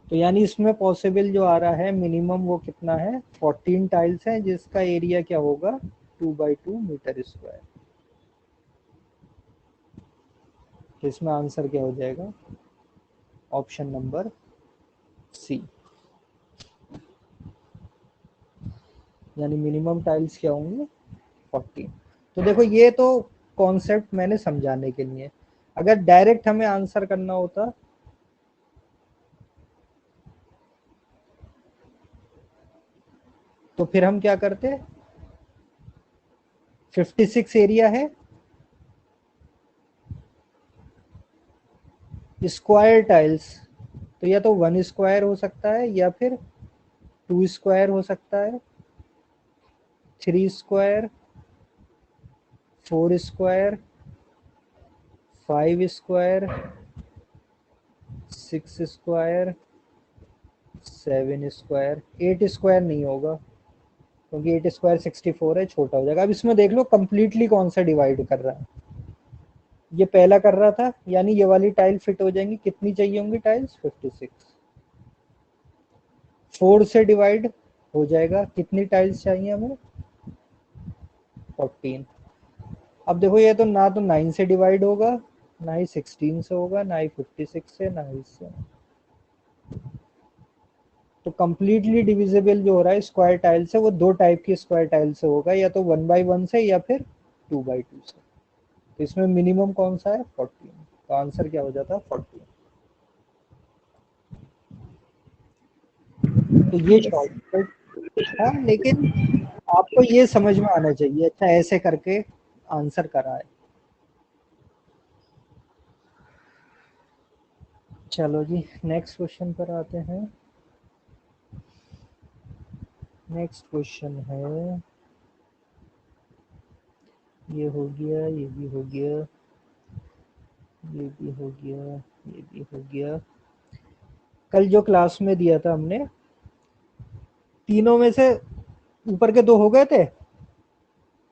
तो यानी इसमें पॉसिबल जो आ रहा है मिनिमम वो कितना है, 14 टाइल्स है, जिसका एरिया क्या होगा, 2x2 मीटर स्क्वायर। तो इसमें आंसर क्या हो जाएगा, ऑप्शन नंबर सी, यानी मिनिमम टाइल्स क्या होंगे, 14। तो देखो ये तो कॉन्सेप्ट मैंने समझाने के लिए, अगर डायरेक्ट हमें आंसर करना होता तो फिर हम क्या करते, 56 एरिया है, स्क्वायर टाइल्स, तो या तो 1 स्क्वायर हो सकता है, या फिर 2 स्क्वायर हो सकता है, 3 square, 4 square, 5 square, 6 square, 7 square, 8 square नहीं होगा, क्योंकि 8 स्क्वायर 64 है, छोटा हो जाएगा। अब इसमें देख लो कंप्लीटली कौन सा डिवाइड कर रहा है, ये पहला कर रहा था, यानी ये वाली टाइल फिट हो जाएंगी। कितनी चाहिए होंगी टाइल्स, 56। 4 से डिवाइड हो जाएगा, कितनी टाइल्स चाहिए हमें, 14। अब देखो ये तो ना तो 9 से डिवाइड होगा, ना ही 16 से होगा, ना ही 56 से, ना ही इससे। तो कंप्लीटली डिविजिबल जो हो रहा है स्क्वायर टाइल से, वो दो टाइप की स्क्वायर टाइल से होगा, या तो 1x1 से या फिर 2x2 से। तो इसमें मिनिमम कौन सा है, 14। तो आंसर क्या हो जाता है, 14। तो ये शॉर्टकट था, लेकिन आपको ये समझ में आना चाहिए, अच्छा ऐसे करके आंसर करा है। चलो जी नेक्स्ट क्वेश्चन पर आते हैं। नेक्स्ट क्वेश्चन है, ये हो गया, ये भी हो गया, ये भी हो गया, ये भी हो गया। कल जो क्लास में दिया था हमने, तीनों में से ऊपर के दो हो गए थे,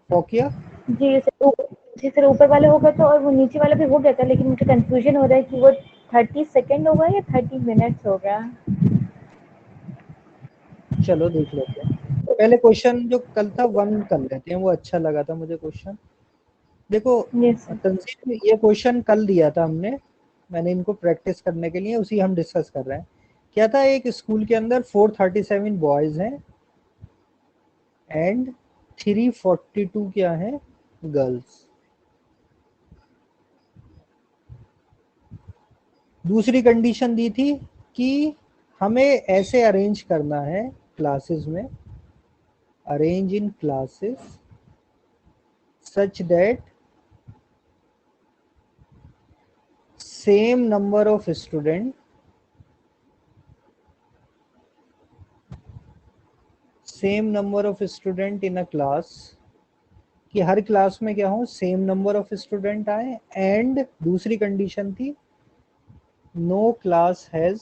फोकिया। जी सर, ऊपर वाले हो गए तो, और वो नीचे वाला भी हो गया था, लेकिन मुझे कंफ्यूजन हो रहा है कि वो 30 सेकेंड होगा या 30 मिनट्स होगा। चलो देख लेते हैं, तो पहले क्वेश्चन जो कल था 1 कर लेते हैं, वो अच्छा लगा था मुझे क्वेश्चन। देखो यस सर। तंजीम, ये क्वेश्चन कल दिया था हमने, मैंने इनको प्रैक्टिस करने के लिए उसी हम डिस्कस कर रहे हैं। क्या था, एक स्कूल के अंदर 437 बॉयज हैं एंड 342 क्या है, गर्ल्स। दूसरी कंडीशन दी थी कि हमें ऐसे अरेंज करना है क्लासेस में, arrange in classes such that same number of student in a class, कि हर क्लास में क्या हो, सेम नंबर ऑफ स्टूडेंट आए, एंड दूसरी कंडीशन थी no class has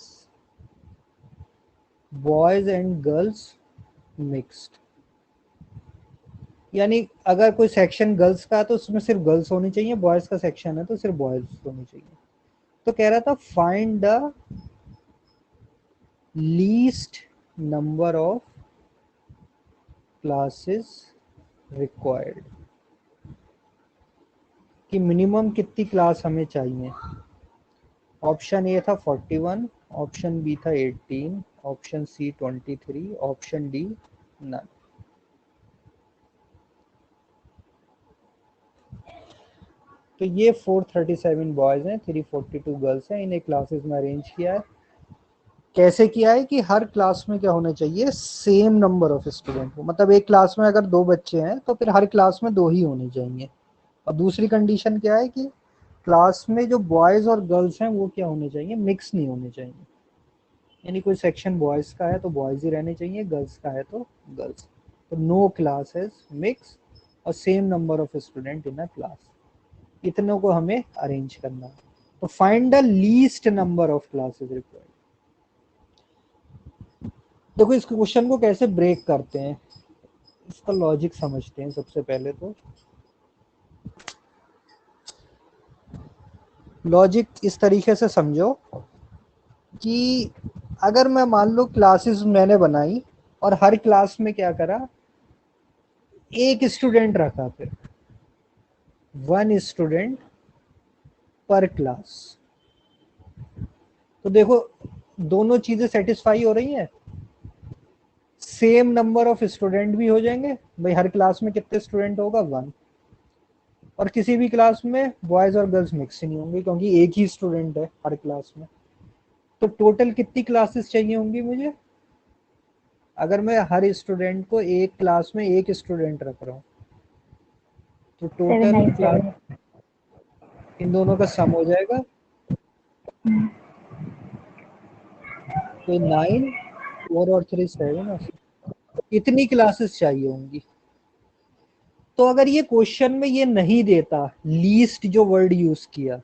boys and girls mixed, यानी अगर कोई सेक्शन गर्ल्स का है तो उसमें सिर्फ गर्ल्स होनी चाहिए, बॉयज का सेक्शन है तो सिर्फ बॉयज होनी चाहिए। तो कह रहा था find the least number of classes required, कि मिनिमम कितनी क्लास हमें चाहिए। ऑप्शन ए था 41, ऑप्शन बी था 18, option C 23, option D none. तो ये 437 बॉयज हैं, 342 गर्ल्स हैं, इन्हें क्लासेस में अरेंज किया है। कैसे किया है कि हर क्लास में क्या होना चाहिए, सेम नंबर ऑफ स्टूडेंट हो, मतलब एक क्लास में अगर 2 बच्चे हैं तो फिर हर क्लास में 2 ही होने चाहिए। और दूसरी कंडीशन क्या है कि क्लास में जो बॉयज और गर्ल्स हैं वो क्या होने चाहिए, मिक्स नहीं होने चाहिए। यानी कोई सेक्शन बॉयज का है तो बॉयज ही रहने चाहिए, गर्ल्स का है तो गर्ल्स। तो नो क्लासेस मिक्स और same number of student in a class, इतनों को हमें अरेंज करना है। तो find the least number of classes required. देखो इस क्वेश्चन को कैसे ब्रेक करते हैं, इसका लॉजिक समझते हैं सबसे पहले। तो लॉजिक इस तरीके से समझो कि अगर मैं मान लो क्लासेस मैंने बनाई और हर क्लास में क्या करा, एक स्टूडेंट रखा, फिर 1 स्टूडेंट पर क्लास। तो देखो दोनों चीजें सेटिस्फाई हो रही हैं, सेम नंबर ऑफ स्टूडेंट भी हो जाएंगे, भाई हर क्लास में कितने स्टूडेंट होगा 1, और किसी भी क्लास में बॉयज और गर्ल्स मिक्स ही नहीं होंगे क्योंकि एक ही स्टूडेंट है हर क्लास में। तो टोटल कितनी क्लासेस चाहिए होंगी मुझे, अगर मैं हर स्टूडेंट को एक क्लास में एक स्टूडेंट रख रहा हूँ तो टोटल क्लास 797। इन दोनों का सम हो जाएगा, तो 9, 4 और 3 7, इतनी क्लासेस चाहिए होंगी। तो अगर ये क्वेश्चन में ये नहीं देता, लीस्ट जो वर्ड यूज किया,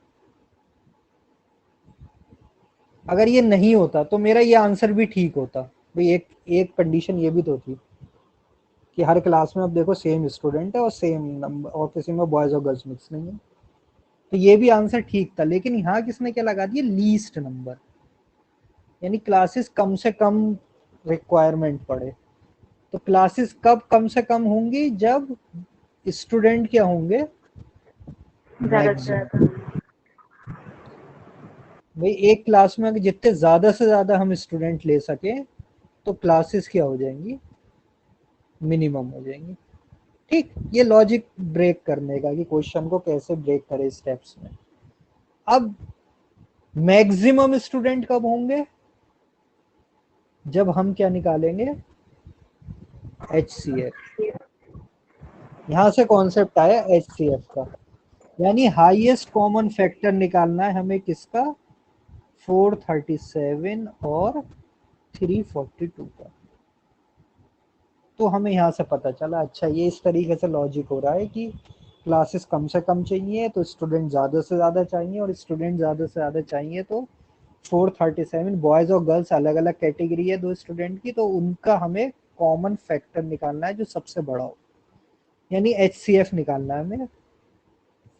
अगर ये नहीं होता तो मेरा ये आंसर भी ठीक होता। भाई एक एक कंडीशन ये भी तो थी कि हर क्लास में अब देखो सेम स्टूडेंट है और सेम नंबर, और किसी में बॉयज और गर्ल्स मिक्स नहीं है, तो ये भी आंसर ठीक था। लेकिन यहाँ किसने क्या लगा दिया, लीस्ट नंबर, यानी क्लासेस कम से कम रिक्वायरमेंट पड़े। तो क्लासेस कब कम से कम होंगी, जब स्टूडेंट क्या होंगे, ज्यादा से मैक्सिमम। ज्यादा। भाई एक क्लास में अगर जितने ज्यादा से ज्यादा हम स्टूडेंट ले सके तो क्लासेस क्या हो जाएंगी, मिनिमम हो जाएंगी। ठीक, ये लॉजिक ब्रेक करने का कि क्वेश्चन को कैसे ब्रेक करे स्टेप्स में। अब मैक्सिमम स्टूडेंट कब होंगे, जब हम क्या निकालेंगे, HCF। यहां से कॉन्सेप्ट आया HCF का, यानी हाईएस्ट कॉमन फैक्टर निकालना है हमें किसका, 437 और 342 का। तो हमें यहाँ से पता चला, अच्छा ये इस तरीके से लॉजिक हो रहा है कि क्लासेस कम से कम चाहिए तो स्टूडेंट ज़्यादा से ज़्यादा चाहिए, और स्टूडेंट ज़्यादा से ज़्यादा चाहिए तो 437, बॉयज़ और गर्ल्स अलग अलग कैटेगरी है 2 स्टूडेंट की, तो उनका हमें कॉमन फैक्टर निकालना है जो सबसे बड़ा हो, यानी HCF निकालना है हमें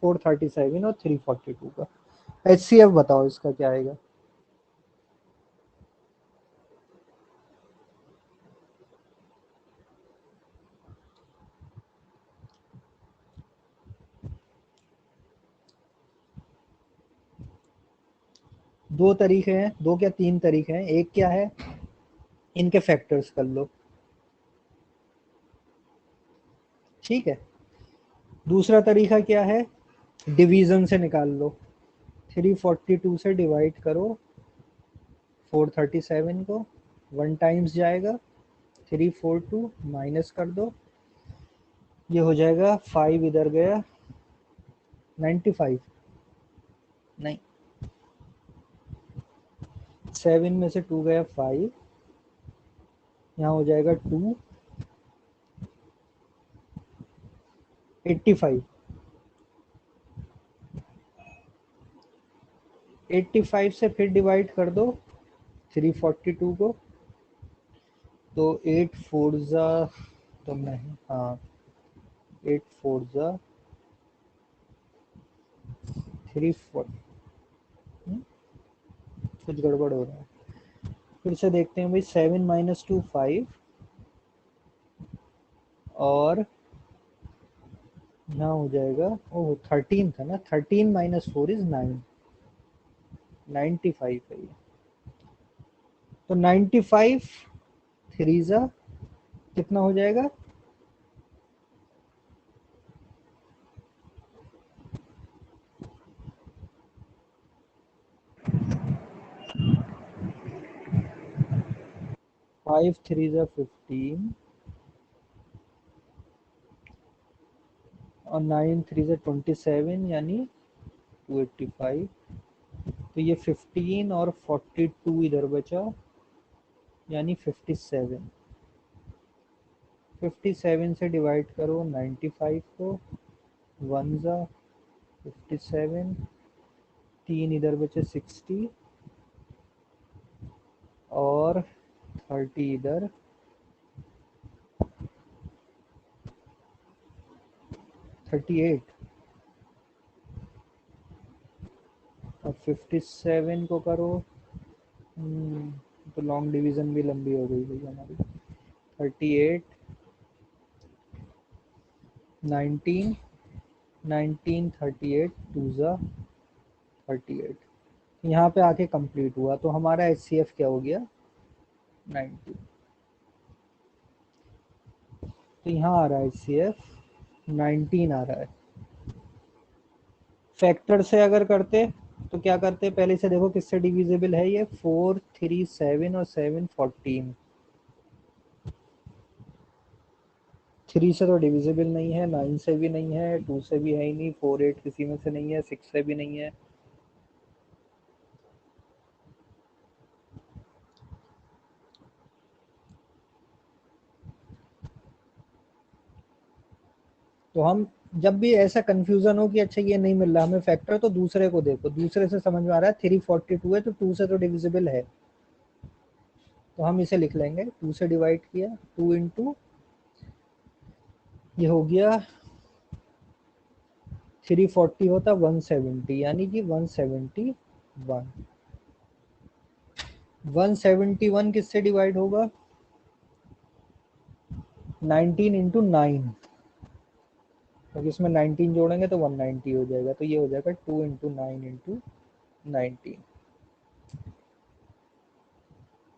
437 और 342 का। HCF बताओ इसका क्या आएगा। दो तरीके हैं, दो क्या 3 तरीके हैं। एक क्या है, इनके फैक्टर्स कर लो, ठीक है। दूसरा तरीका क्या है, डिवीजन से निकाल लो, 342 से डिवाइड करो 437 को, 1 टाइम्स जाएगा, 342 माइनस कर दो, ये हो जाएगा 5 इधर गया, 95 नहीं, 7 में से 2 गया 5, यहाँ हो जाएगा 2, 85, 85 से फिर डिवाइड कर दो 342 को, तो 8 4 जा, तो नहीं, हाँ 8 4 जा 340, कुछ गड़बड़ हो रहा है। फिर से देखते हैं भाई, 7 माइनस 2 5, और यहाँ हो जाएगा, ओह 13 था ना, 13 माइनस 4 इज 9, 95 है ये। तो 95 3 जा कितना हो जाएगा, 5 3 ज़ा 15 और 9 3 ज़ा 27 यानी 285। तो ये 15 और 42 इधर बचा यानी 57। 57 से डिवाइड करो 95 को, 1 ज़ा 57, 3 इधर बचे 60 और 30 इधर, 38 और 57 को करो। तो लॉन्ग डिवीज़न भी लंबी हो गई भाई हमारी। 38 19 19 38 2 ज़ा 38। यहाँ पे आके कंप्लीट हुआ तो हमारा HCF क्या हो गया 90। तो यहाँ आ रहा है HCF 19 आ रहा है। फैक्टर से अगर करते तो क्या करते, पहले से देखो किससे डिविजिबल है ये, 4 3 7 और 7 14। 3 से तो डिविजिबल नहीं है, 9 से भी नहीं है, 2 से भी है ही नहीं, 4 8 किसी में से नहीं है, 6 से भी नहीं है। तो हम जब भी ऐसा कंफ्यूजन हो कि अच्छा ये नहीं मिल रहा हमें फैक्टर, तो दूसरे को देखो, दूसरे से समझ में आ रहा है 342 है तो 2 से तो डिविजिबल है, तो हम इसे लिख लेंगे 2 से डिवाइड किया, 2 इंटू ये हो गया 340 होता 170 यानी कि 171। 171 किससे डिवाइड होगा 19 इंटू 9, तो इसमें 19 जोड़ेंगे तो 190 हो जाएगा, तो ये हो जाएगा 2 इंटू 9 इंटू 19।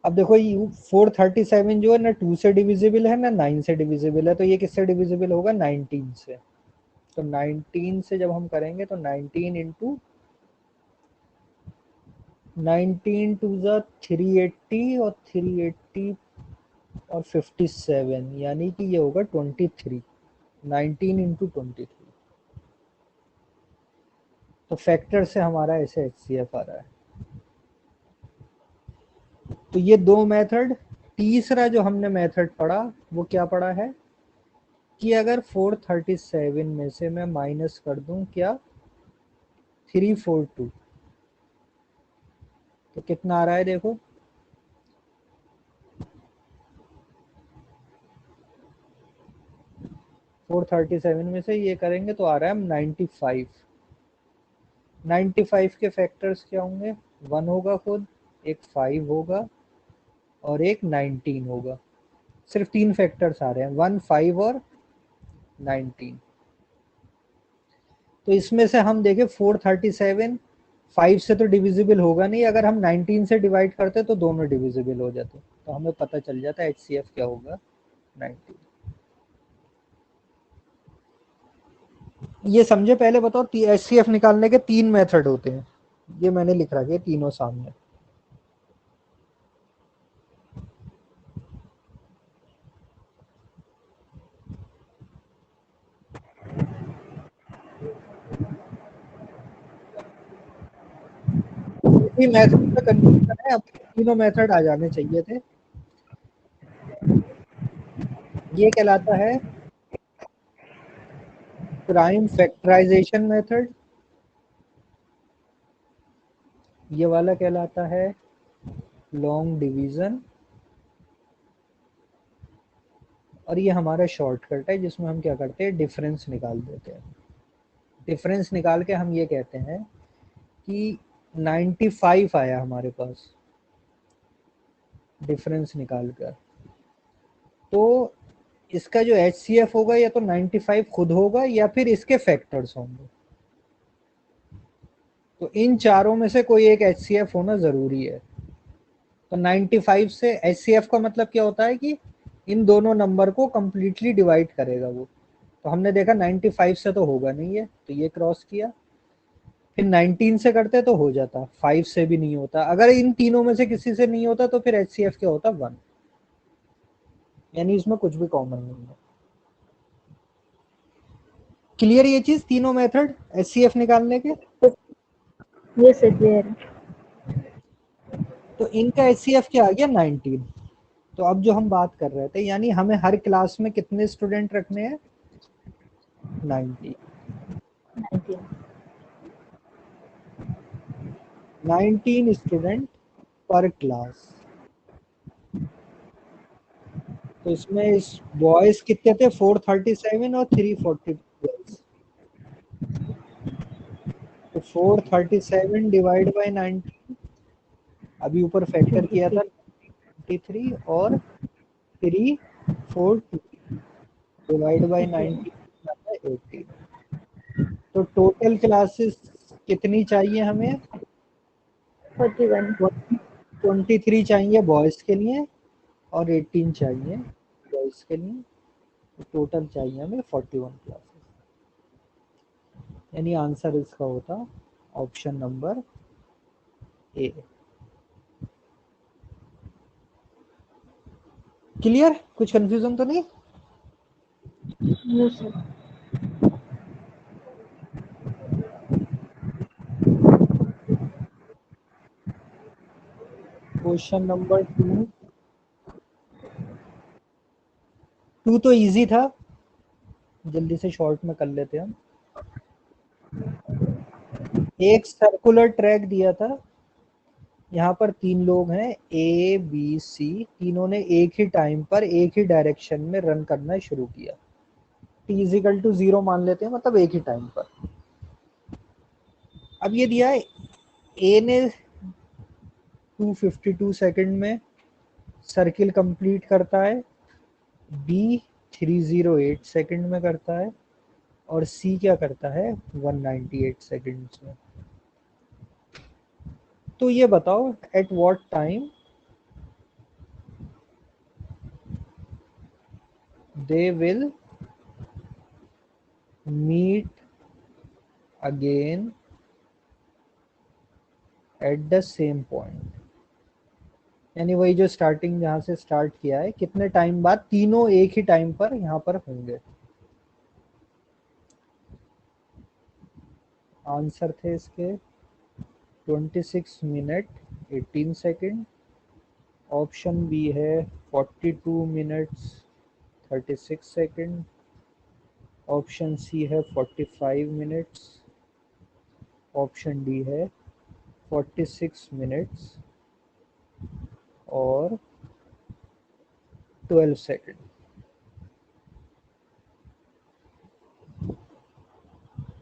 अब देखो ये 437 जो है ना 2 से डिविजिबल है ना 9 से डिविजिबल है, तो ये किससे डिविजिबल होगा 19 से। तो 19 से जब हम करेंगे तो 19 इंटू 19 टू ज़ा 380 और 380 और 57 यानी कि ये होगा 23। 19 इंटू 23। तो फैक्टर से हमारा ऐसे HCF आ रहा है। तो ये दो मेथड। तीसरा जो हमने मेथड पढ़ा वो क्या पढ़ा है कि अगर 437 में से मैं माइनस कर दूं क्या 342, तो कितना आ रहा है देखो 437 में से ये करेंगे तो आ रहा है 95। 95 के फैक्टर्स क्या होंगे, 1 होगा खुद, एक 5 होगा और एक 19 होगा। सिर्फ 3 फैक्टर्स आ रहे हैं, 1 5 और 19। तो इसमें से हम देखें 437 5 से तो डिविजिबल होगा नहीं, अगर हम 19 से डिवाइड करते तो दोनों डिविजिबल हो जाते, तो हमें पता चल जाता है HCF क्या होगा 19। ये समझे, पहले बताओ HCF निकालने के 3 मेथड होते हैं, ये मैंने लिख रखा है तीनों सामने। इसी मेथड का कंफ्यूजन है, अब तीनों मेथड आ जाने चाहिए थे। ये कहलाता है प्राइम फैक्टराइजेशन मेथड, ये वाला कहलाता है लॉन्ग डिवीजन, और ये हमारा शॉर्टकट है जिसमें हम क्या करते हैं डिफरेंस निकाल देते हैं। डिफरेंस निकाल के हम ये कहते हैं कि 95 आया हमारे पास डिफरेंस निकाल कर, तो इसका जो HCF होगा या तो 95 खुद होगा या फिर इसके फैक्टर्स होंगे। तो इन चारों में से कोई एक HCF होना जरूरी है। तो 95 से HCF का मतलब क्या होता है कि इन दोनों नंबर को कंप्लीटली डिवाइड करेगा वो। तो हमने देखा 95 से तो होगा नहीं है, तो ये क्रॉस किया, फिर 19 से करते तो हो जाता, 5 से भी नहीं होता, अगर इन तीनों में से किसी से नहीं होता तो फिर HCF क्या होता 1। यानी इसमें कुछ भी कॉमन नहीं है। क्लियर ये चीज, तीनों मेथड एचसीएफ निकालने के? ये सर क्लियर है। तो इनका एचसीएफ क्या आ गया 19। तो अब जो हम बात कर रहे थे, यानी हमें हर क्लास में कितने स्टूडेंट रखने हैं? 90। 19 स्टूडेंट पर क्लास। तो इसमें इस बॉयज कितने थे? 437 और 340 गर्ल्स। तो 437 डिवाइड बाय 19, अभी ऊपर फैक्टर किया था 23, और 340 डिवाइड बाय 19 18। तो टोटल क्लासेस कितनी चाहिए हमें? 41। 23 चाहिए बॉयज के लिए और 18 चाहिए गर्ल्स के लिए। तो टोटल चाहिए हमें 41 क्लासेस। यानी आंसर इसका होता ऑप्शन नंबर ए। क्लियर? कुछ कंफ्यूजन तो नहीं? No sir. क्वेश्चन नंबर 2 तो इजी था, जल्दी से शॉर्ट में कर लेते हैं हम। एक सर्कुलर ट्रैक दिया था, यहाँ पर 3 लोग हैं ए बी सी, तीनों ने एक ही टाइम पर एक ही डायरेक्शन में रन करना शुरू किया। t इजिकल टू 0 मान लेते हैं, मतलब एक ही टाइम पर। अब ये दिया है ए ने 252 सेकंड में सर्किल कंप्लीट करता है, बी 308 सेकंड में करता है, और सी क्या करता है 198 सेकंड्स में। तो ये बताओ at what time they will meet again at the same point। यानी वही जो स्टार्टिंग जहां से स्टार्ट किया है, कितने टाइम बाद तीनों एक ही टाइम पर यहाँ पर होंगे। आंसर थे इसके 26 मिनट 18 सेकंड, ऑप्शन बी है 42 मिनट्स 36 सेकंड, ऑप्शन सी है 45 मिनट्स, ऑप्शन डी है 46 मिनट्स और 12 सेकंड।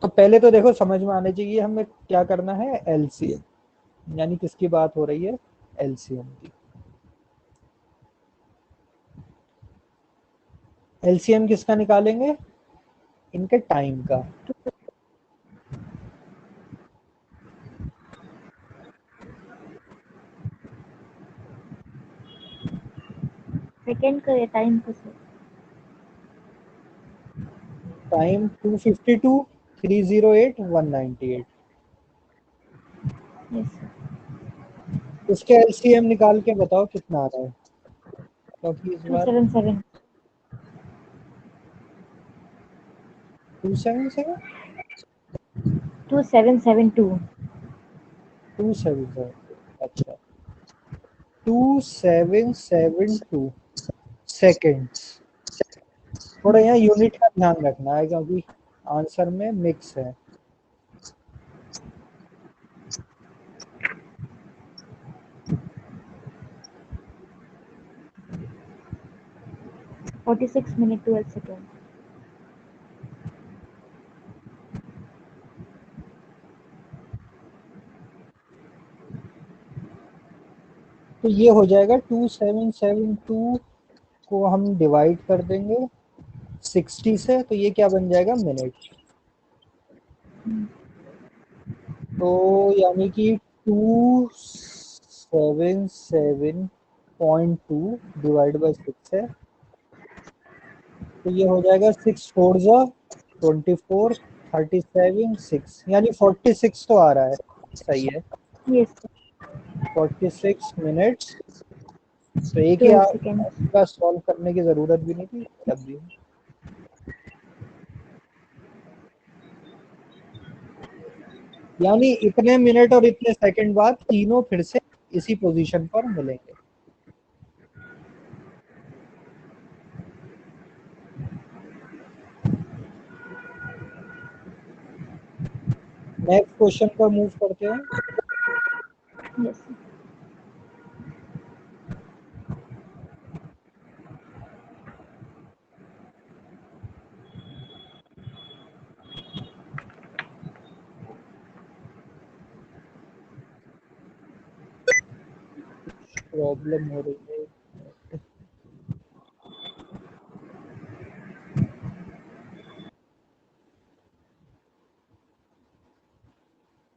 तो पहले तो देखो समझ में आने चाहिए हमें क्या करना है, एलसीएम। यानी किसकी बात हो रही है? एलसीएम की। एलसीएम किसका निकालेंगे? इनके टाइम का। सेकंड का या टाइम का सर? टाइम 252 308 198। Yes sir. इसके एलसीएम निकाल के बताओ कितना आ रहा है, क्योंकि इस बार 277। 277 2772। 277, अच्छा 2772 सेकेंड्स। थोड़ा यहाँ यूनिट का ध्यान रखना है क्योंकि आंसर में मिक्स है। 46 मिनट 12 सेकंड। तो ये हो जाएगा 2772 को हम डिवाइड कर देंगे 60 से, तो ये क्या बन जाएगा मिनट। तो यानी कि 277.2 डिवाइड बाई 6 है, तो ये हो जाएगा 6 4 जा 24 37 6, यानी 46 तो आ रहा है, सही है। यस 46 मिनट्स तो एक ही 12 सेकेंड। आपका सॉल्व करने की जरूरत भी नहीं थी तब भी। यानी इतने मिनट और इतने सेकंड बाद तीनों फिर से इसी पोजीशन पर मिलेंगे। नेक्स्ट क्वेश्चन पर मूव करते हैं। यस। प्रॉब्लम हो रही है।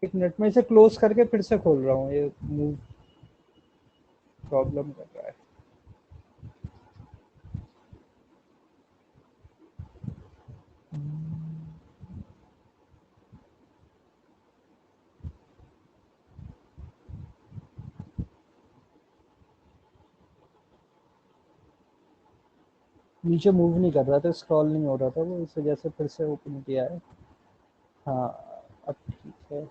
एक मिनट में इसे क्लोज करके फिर से खोल रहा हूँ, ये मूव प्रॉब्लम कर रहा है। नीचे मूव नहीं कर रहा था, स्क्रॉल नहीं हो रहा था, वो इस वजह से फिर से ओपन किया है। हाँ अब ठीक है।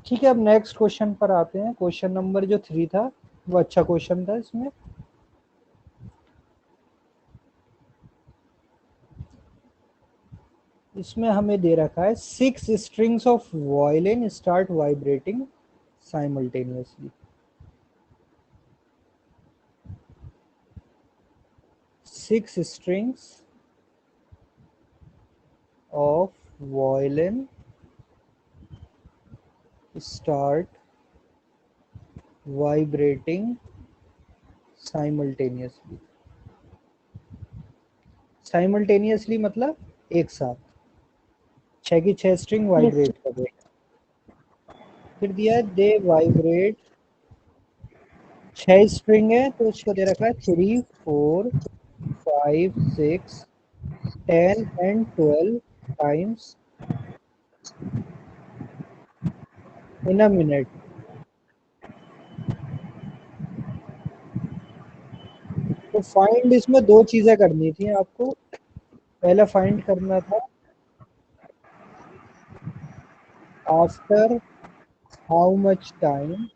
ठीक है, अब नेक्स्ट क्वेश्चन पर आते हैं। क्वेश्चन नंबर जो 3 था वो अच्छा क्वेश्चन था। इसमें हमें दे रखा है 6 strings of violin start vibrating simultaneously. 6 strings of violin start vibrating simultaneously। Simultaneously मतलब एक साथ 6 की 6 स्ट्रिंग वाइब्रेट कर रहे हैं। फिर दिया है दे वाइब्रेट, 6 स्ट्रिंग है तो उसको दे रखा है 3 4 5 6 10 and 12 times in a minute. तो फाइंड इसमें दो चीजें करनी थी आपको। पहला फाइंड करना था after how much time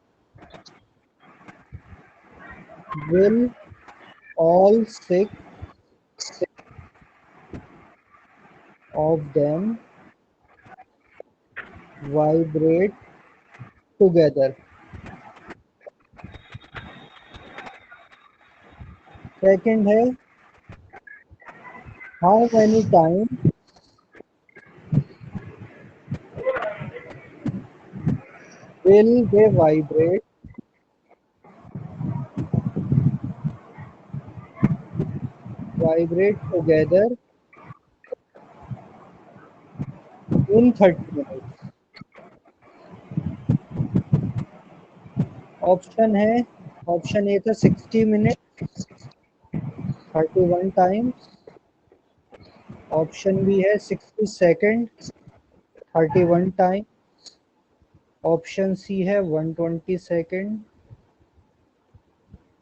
will all 6 of them vibrate together। Second है how many times will they vibrate together in 30 minutes। Option है, ऑप्शन ए था 60 मिनट 31 टाइम्स, ऑप्शन बी है 60 सेकंड 31 टाइम, ऑप्शन सी है 120 सेकंड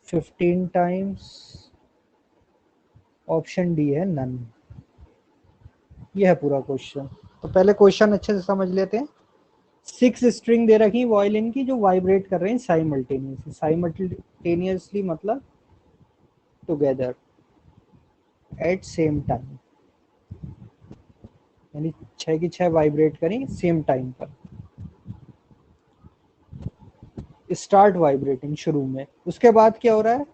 15 टाइम्स, ऑप्शन डी है नन। ये है पूरा क्वेश्चन। तो पहले क्वेश्चन अच्छे से समझ लेते हैं। 6 स्ट्रिंग दे रखी वायलिन की जो वाइब्रेट कर रहे हैं साइमल्टेनियसली। साइमल्टेनियसली मतलब टुगेदर एट सेम टाइम, यानी 6 की 6 वाइब्रेट करें सेम टाइम पर। स्टार्ट वाइब्रेटिंग शुरू में, उसके बाद क्या हो रहा है,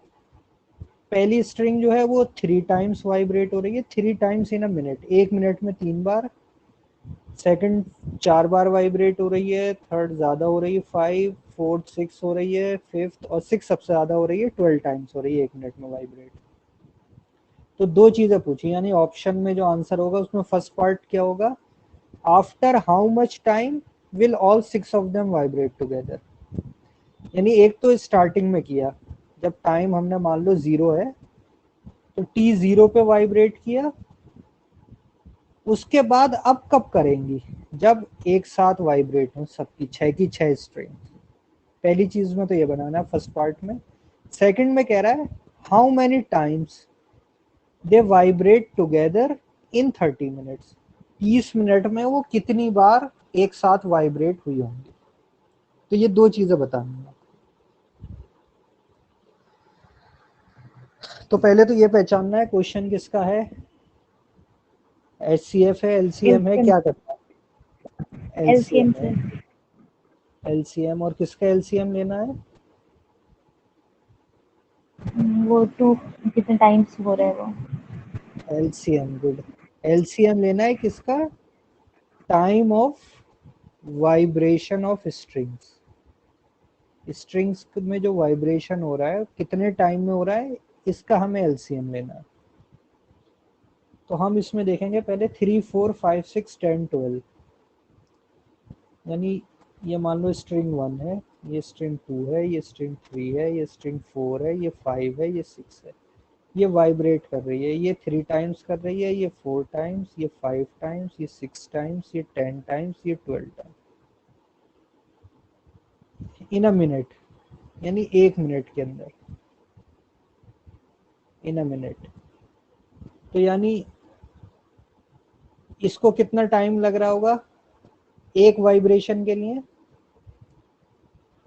पहली स्ट्रिंग जो है वो 3 टाइम्स वाइब्रेट हो रही है, 3 times in a minute, 1 minute में 3 बार। सेकंड 4 बार वाइब्रेट हो रही है, थर्ड ज्यादा हो रही है 5, फोर्थ 6 हो रही है, फिफ्थ और 6 सबसे ज्यादा हो रही है 12 टाइम्स हो रही है 1 मिनट में वाइब्रेट। तो दो चीजें पूछी, यानी ऑप्शन में जो आंसर होगा उसमें फर्स्ट पार्ट क्या होगा, after how much time will all 6 of them vibrate together. यानी एक तो स्टार्टिंग में किया, जब टाइम हमने मान लो 0 है तो टी 0 पे वाइब्रेट किया। उसके बाद अब कब करेंगी, जब एक साथ वाइब्रेट हो सबकी 6 की 6 स्ट्रिंग। पहली चीज में तो ये बनाना है फर्स्ट पार्ट में। सेकंड में कह रहा है how many times they vibrate together in 30 minutes. 30 minute में वो कितनी बार एक साथ वाइब्रेट हुई होंगी। तो ये दो चीजें बतानी है। तो पहले तो ये पहचानना है क्वेश्चन किसका है, HCF है, LCM है, क्या करना है, एलसीएम LCM से है। LCM और किसका LCM लेना है, वो टू कितने टाइम्स हो रहा है वो। LCM good. LCM लेना है किसका, time of vibration of strings. Strings में जो वाइब्रेशन हो रहा है कितने टाइम में हो रहा है, इसका हमें LCM लेना है। तो हम इसमें देखेंगे पहले 3 4 5 6 10 12, यानी ये मान लो स्ट्रिंग 1 है, ये स्ट्रिंग 2 है, ये स्ट्रिंग 3 है, ये स्ट्रिंग 4 है, ये 5 है, ये 6 है। ये वाइब्रेट कर रही है, ये 3 टाइम्स कर रही है, ये 4 टाइम्स, ये 5 टाइम्स, ये 6 टाइम्स, ये 10 टाइम्स, ये 12 टाइम्स इन अ मिनट, यानी 1 मिनट के अंदर, इन अ मिनट। तो यानी इसको कितना टाइम लग रहा होगा एक वाइब्रेशन के लिए,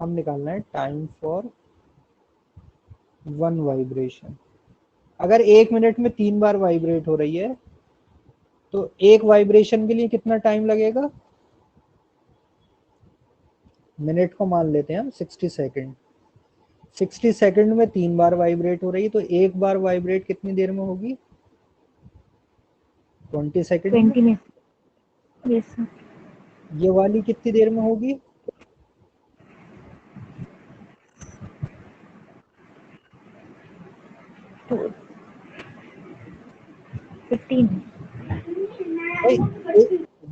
हम निकालना है टाइम फॉर 1 वाइब्रेशन। अगर 1 मिनट में 3 बार वाइब्रेट हो रही है तो एक वाइब्रेशन के लिए कितना टाइम लगेगा, मिनट को मान लेते हैं हम 60 सेकेंड। 60 सेकंड में 3 बार वाइब्रेट हो रही है, तो एक बार वाइब्रेट कितनी देर में होगी, 20 सेकंड में। 20 में। Yes sir. ये वाली कितनी देर में होगी, 15। भाई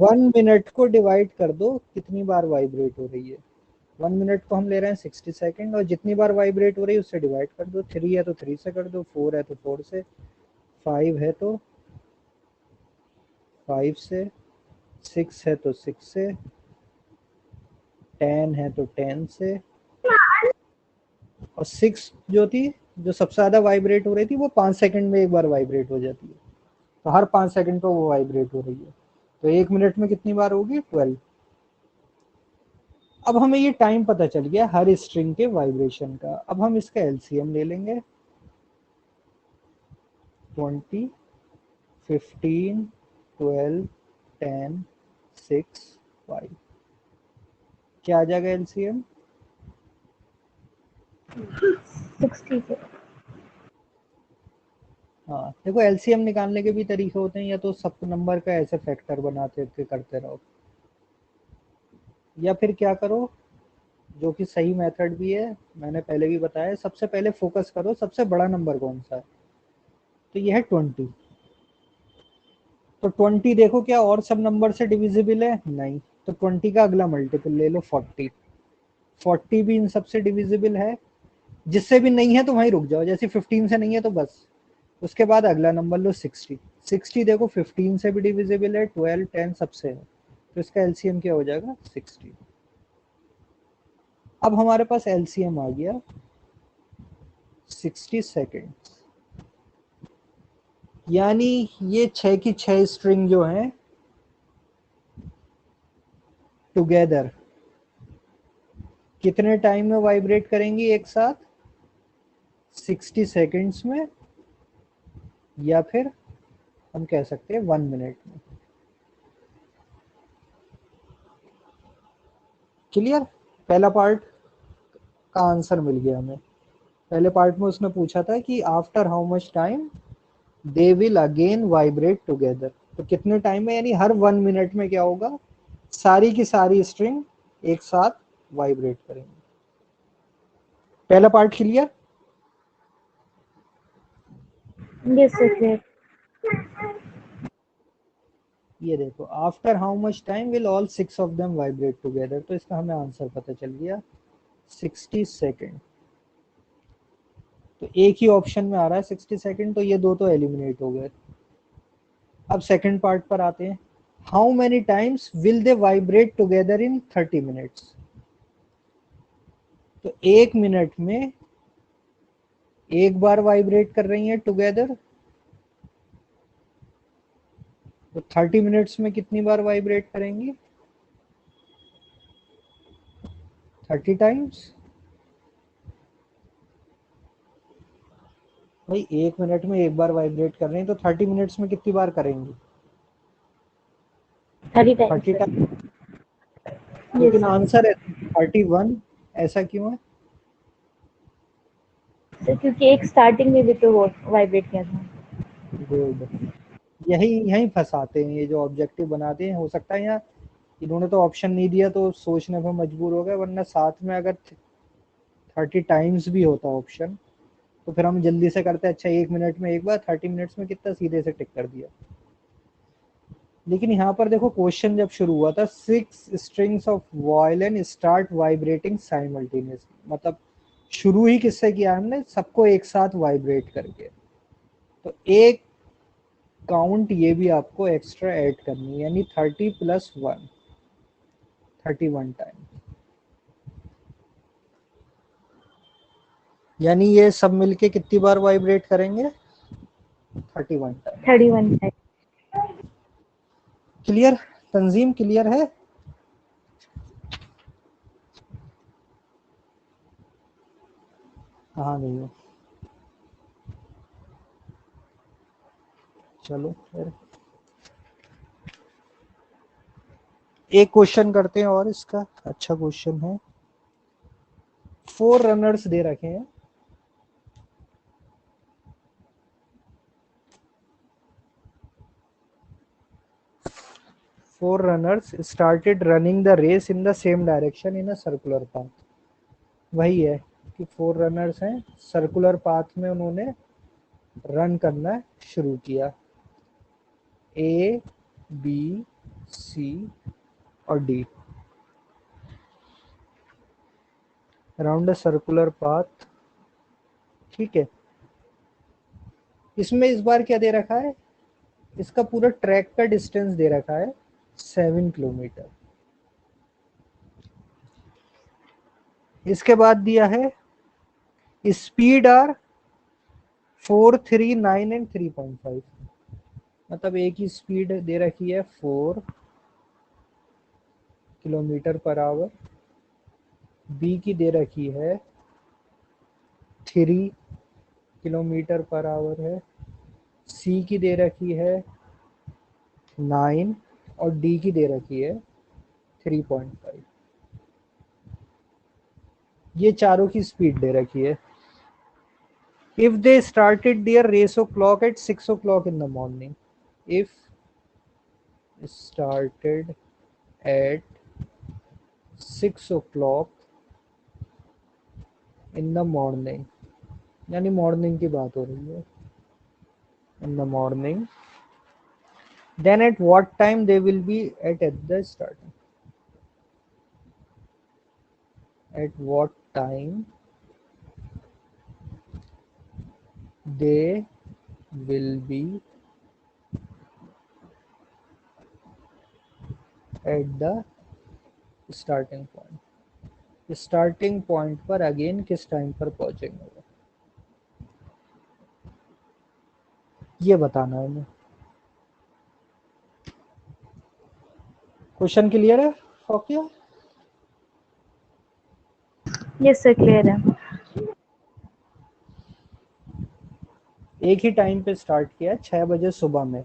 1 मिनट को डिवाइड कर दो कितनी बार वाइब्रेट हो रही है। 1 मिनट को हम ले रहे हैं 60 सेकंड, और जितनी बार वाइब्रेट हो रही है उससे डिवाइड कर दो। 3 है तो 3 से कर दो, 4 है तो 4 से, 5 है तो 5 से, 6 है तो 6 से, 10 है तो 10 से, और 6 जो थी, जो सबसे ज्यादा वाइब्रेट हो रही थी, वो 5 सेकंड में एक बार वाइब्रेट हो जाती है। तो हर 5 सेकंड पर वो वाइब्रेट हो रही है। तो 1 मिनट में कितनी बार होगी, 12। अब हमें ये टाइम पता चल गया हर स्ट्रिंग के वाइब्रेशन का। अब हम इसका LCM ले लेंगे। 20, 15, 12, 10, 6, 5, क्या आ जाएगा LCM, 60 से। हाँ देखो LCM निकालने के भी तरीके होते हैं, या तो सब नंबर का ऐसे फैक्टर बनाते के करते रहो, या फिर क्या करो, जो कि सही मेथड भी है, मैंने पहले भी बताया, सबसे पहले फोकस करो सबसे बड़ा नंबर कौन सा है, तो ये है 20। तो 20 देखो क्या और सब नंबर से डिविजिबल है, नहीं, तो 20 का अगला मल्टीपल ले लो 40। 40 भी इन सबसे डिविजिबल है, जिससे भी नहीं है तो वहीं रुक जाओ, जैसे 15 से नहीं है तो बस। उसके बाद अगला नंबर लो 60। 60 देखो 15 से भी डिविजिबल है, 12 10 सबसे है, तो इसका LCM क्या हो जाएगा, 60। अब हमारे पास LCM आ गया 60 सेकेंड, यानी ये 6 की 6 स्ट्रिंग जो है टुगेदर कितने टाइम में वाइब्रेट करेंगी एक साथ, 60 सेकेंड्स में, या फिर हम कह सकते हैं 1 मिनट में। क्लियर, पहला पार्ट का आंसर मिल गया हमें। पहले पार्ट में उसने पूछा था कि after how much time they will again vibrate together, तो कितने टाइम में, यानी हर 1 मिनट में क्या होगा, सारी की सारी स्ट्रिंग एक साथ वाइब्रेट करेंगे। पहला part clear. Yes sir clear. ये देखो after how much time will all 6 of them vibrate together, तो इसका हमें आंसर पता चल गया 60 सेकेंड, तो एक ही ऑप्शन में आ रहा है 60 सेकेंड, तो ये दो तो एलिमिनेट हो गए। अब सेकंड पार्ट पर आते हैं। How many times will they vibrate together in 30 minutes. तो एक मिनट में एक बार वाइब्रेट कर रही हैं टुगेदर, तो 30 मिनट्स में कितनी बार वाइब्रेट करेंगी? 30 टाइम्स। भाई एक मिनट में एक बार वाइब्रेट कर रहे हैं तो 30 मिनट्स में कितनी बार करेंगी? 30 30 टाइम्स। टाइम्स। Yes, लेकिन sir. आंसर है 31। ऐसा क्यों है? सर क्योंकि एक स्टार्टिंग में भी तो वाइब्रेट किया था। गुड। यही यही फंसाते हैं ये जो ऑब्जेक्टिव बनाते हैं। हो सकता है यहाँ इन्होंने तो ऑप्शन नहीं दिया तो सोचने पर मजबूर हो गए, वरना साथ में अगर 30 टाइम्स भी होता ऑप्शन तो फिर हम जल्दी से करते। अच्छा एक मिनट में एक बार, 30 मिनट्स में कितना, सीधे से टिक कर दिया। लेकिन यहाँ पर देखो क्वेश्चन जब शुरू हुआ था, 6 strings of violin start vibrating simultaneously, मतलब शुरू ही किससे किया हमने? सबको एक साथ वाइब्रेट करके। तो एक काउंट ये भी आपको एक्स्ट्रा ऐड करनी है, यानी 30 + 1, 31 टाइम। यानी ये सब मिलके कितनी बार वाइब्रेट करेंगे? 31 टाइम। 31 टाइम। क्लियर? तंजीम क्लियर है? हाँ नहीं हो? चलो फिर एक क्वेश्चन करते हैं और इसका अच्छा क्वेश्चन है। 4 रनर्स दे रखे हैं। Four runners started running the race in the same direction in a circular path। वही है कि 4 रनर्स हैं, सर्कुलर पाथ में उन्होंने रन करना शुरू किया, A, B, C और D around a circular path. ठीक है, इसमें इस बार क्या दे रखा है? इसका पूरा ट्रैक का डिस्टेंस दे रखा है 7 किलोमीटर। इसके बाद दिया है स्पीड आर 4, 3, 9 एंड 3.5। मतलब एक ही स्पीड दे रखी है 4 किलोमीटर पर आवर, बी की दे रखी है 3 किलोमीटर पर आवर है, सी की दे रखी है 9 और डी की दे रखी है 3.5। ये चारों की स्पीड दे रखी है। If they started their race of clock at 6 o'clock in the morning, if started at 6 o'clock in the morning, यानी मॉर्निंग की बात हो रही है, in the morning, then at what time they will be at the starting? At what time they will be at the starting point? Starting point पर अगेन किस टाइम पर पहुंचेंगे ये बताना है हमें। क्वेश्चन क्लियर है फोकिया? यस सर क्लियर है। एक ही टाइम पे स्टार्ट किया 6 बजे सुबह में।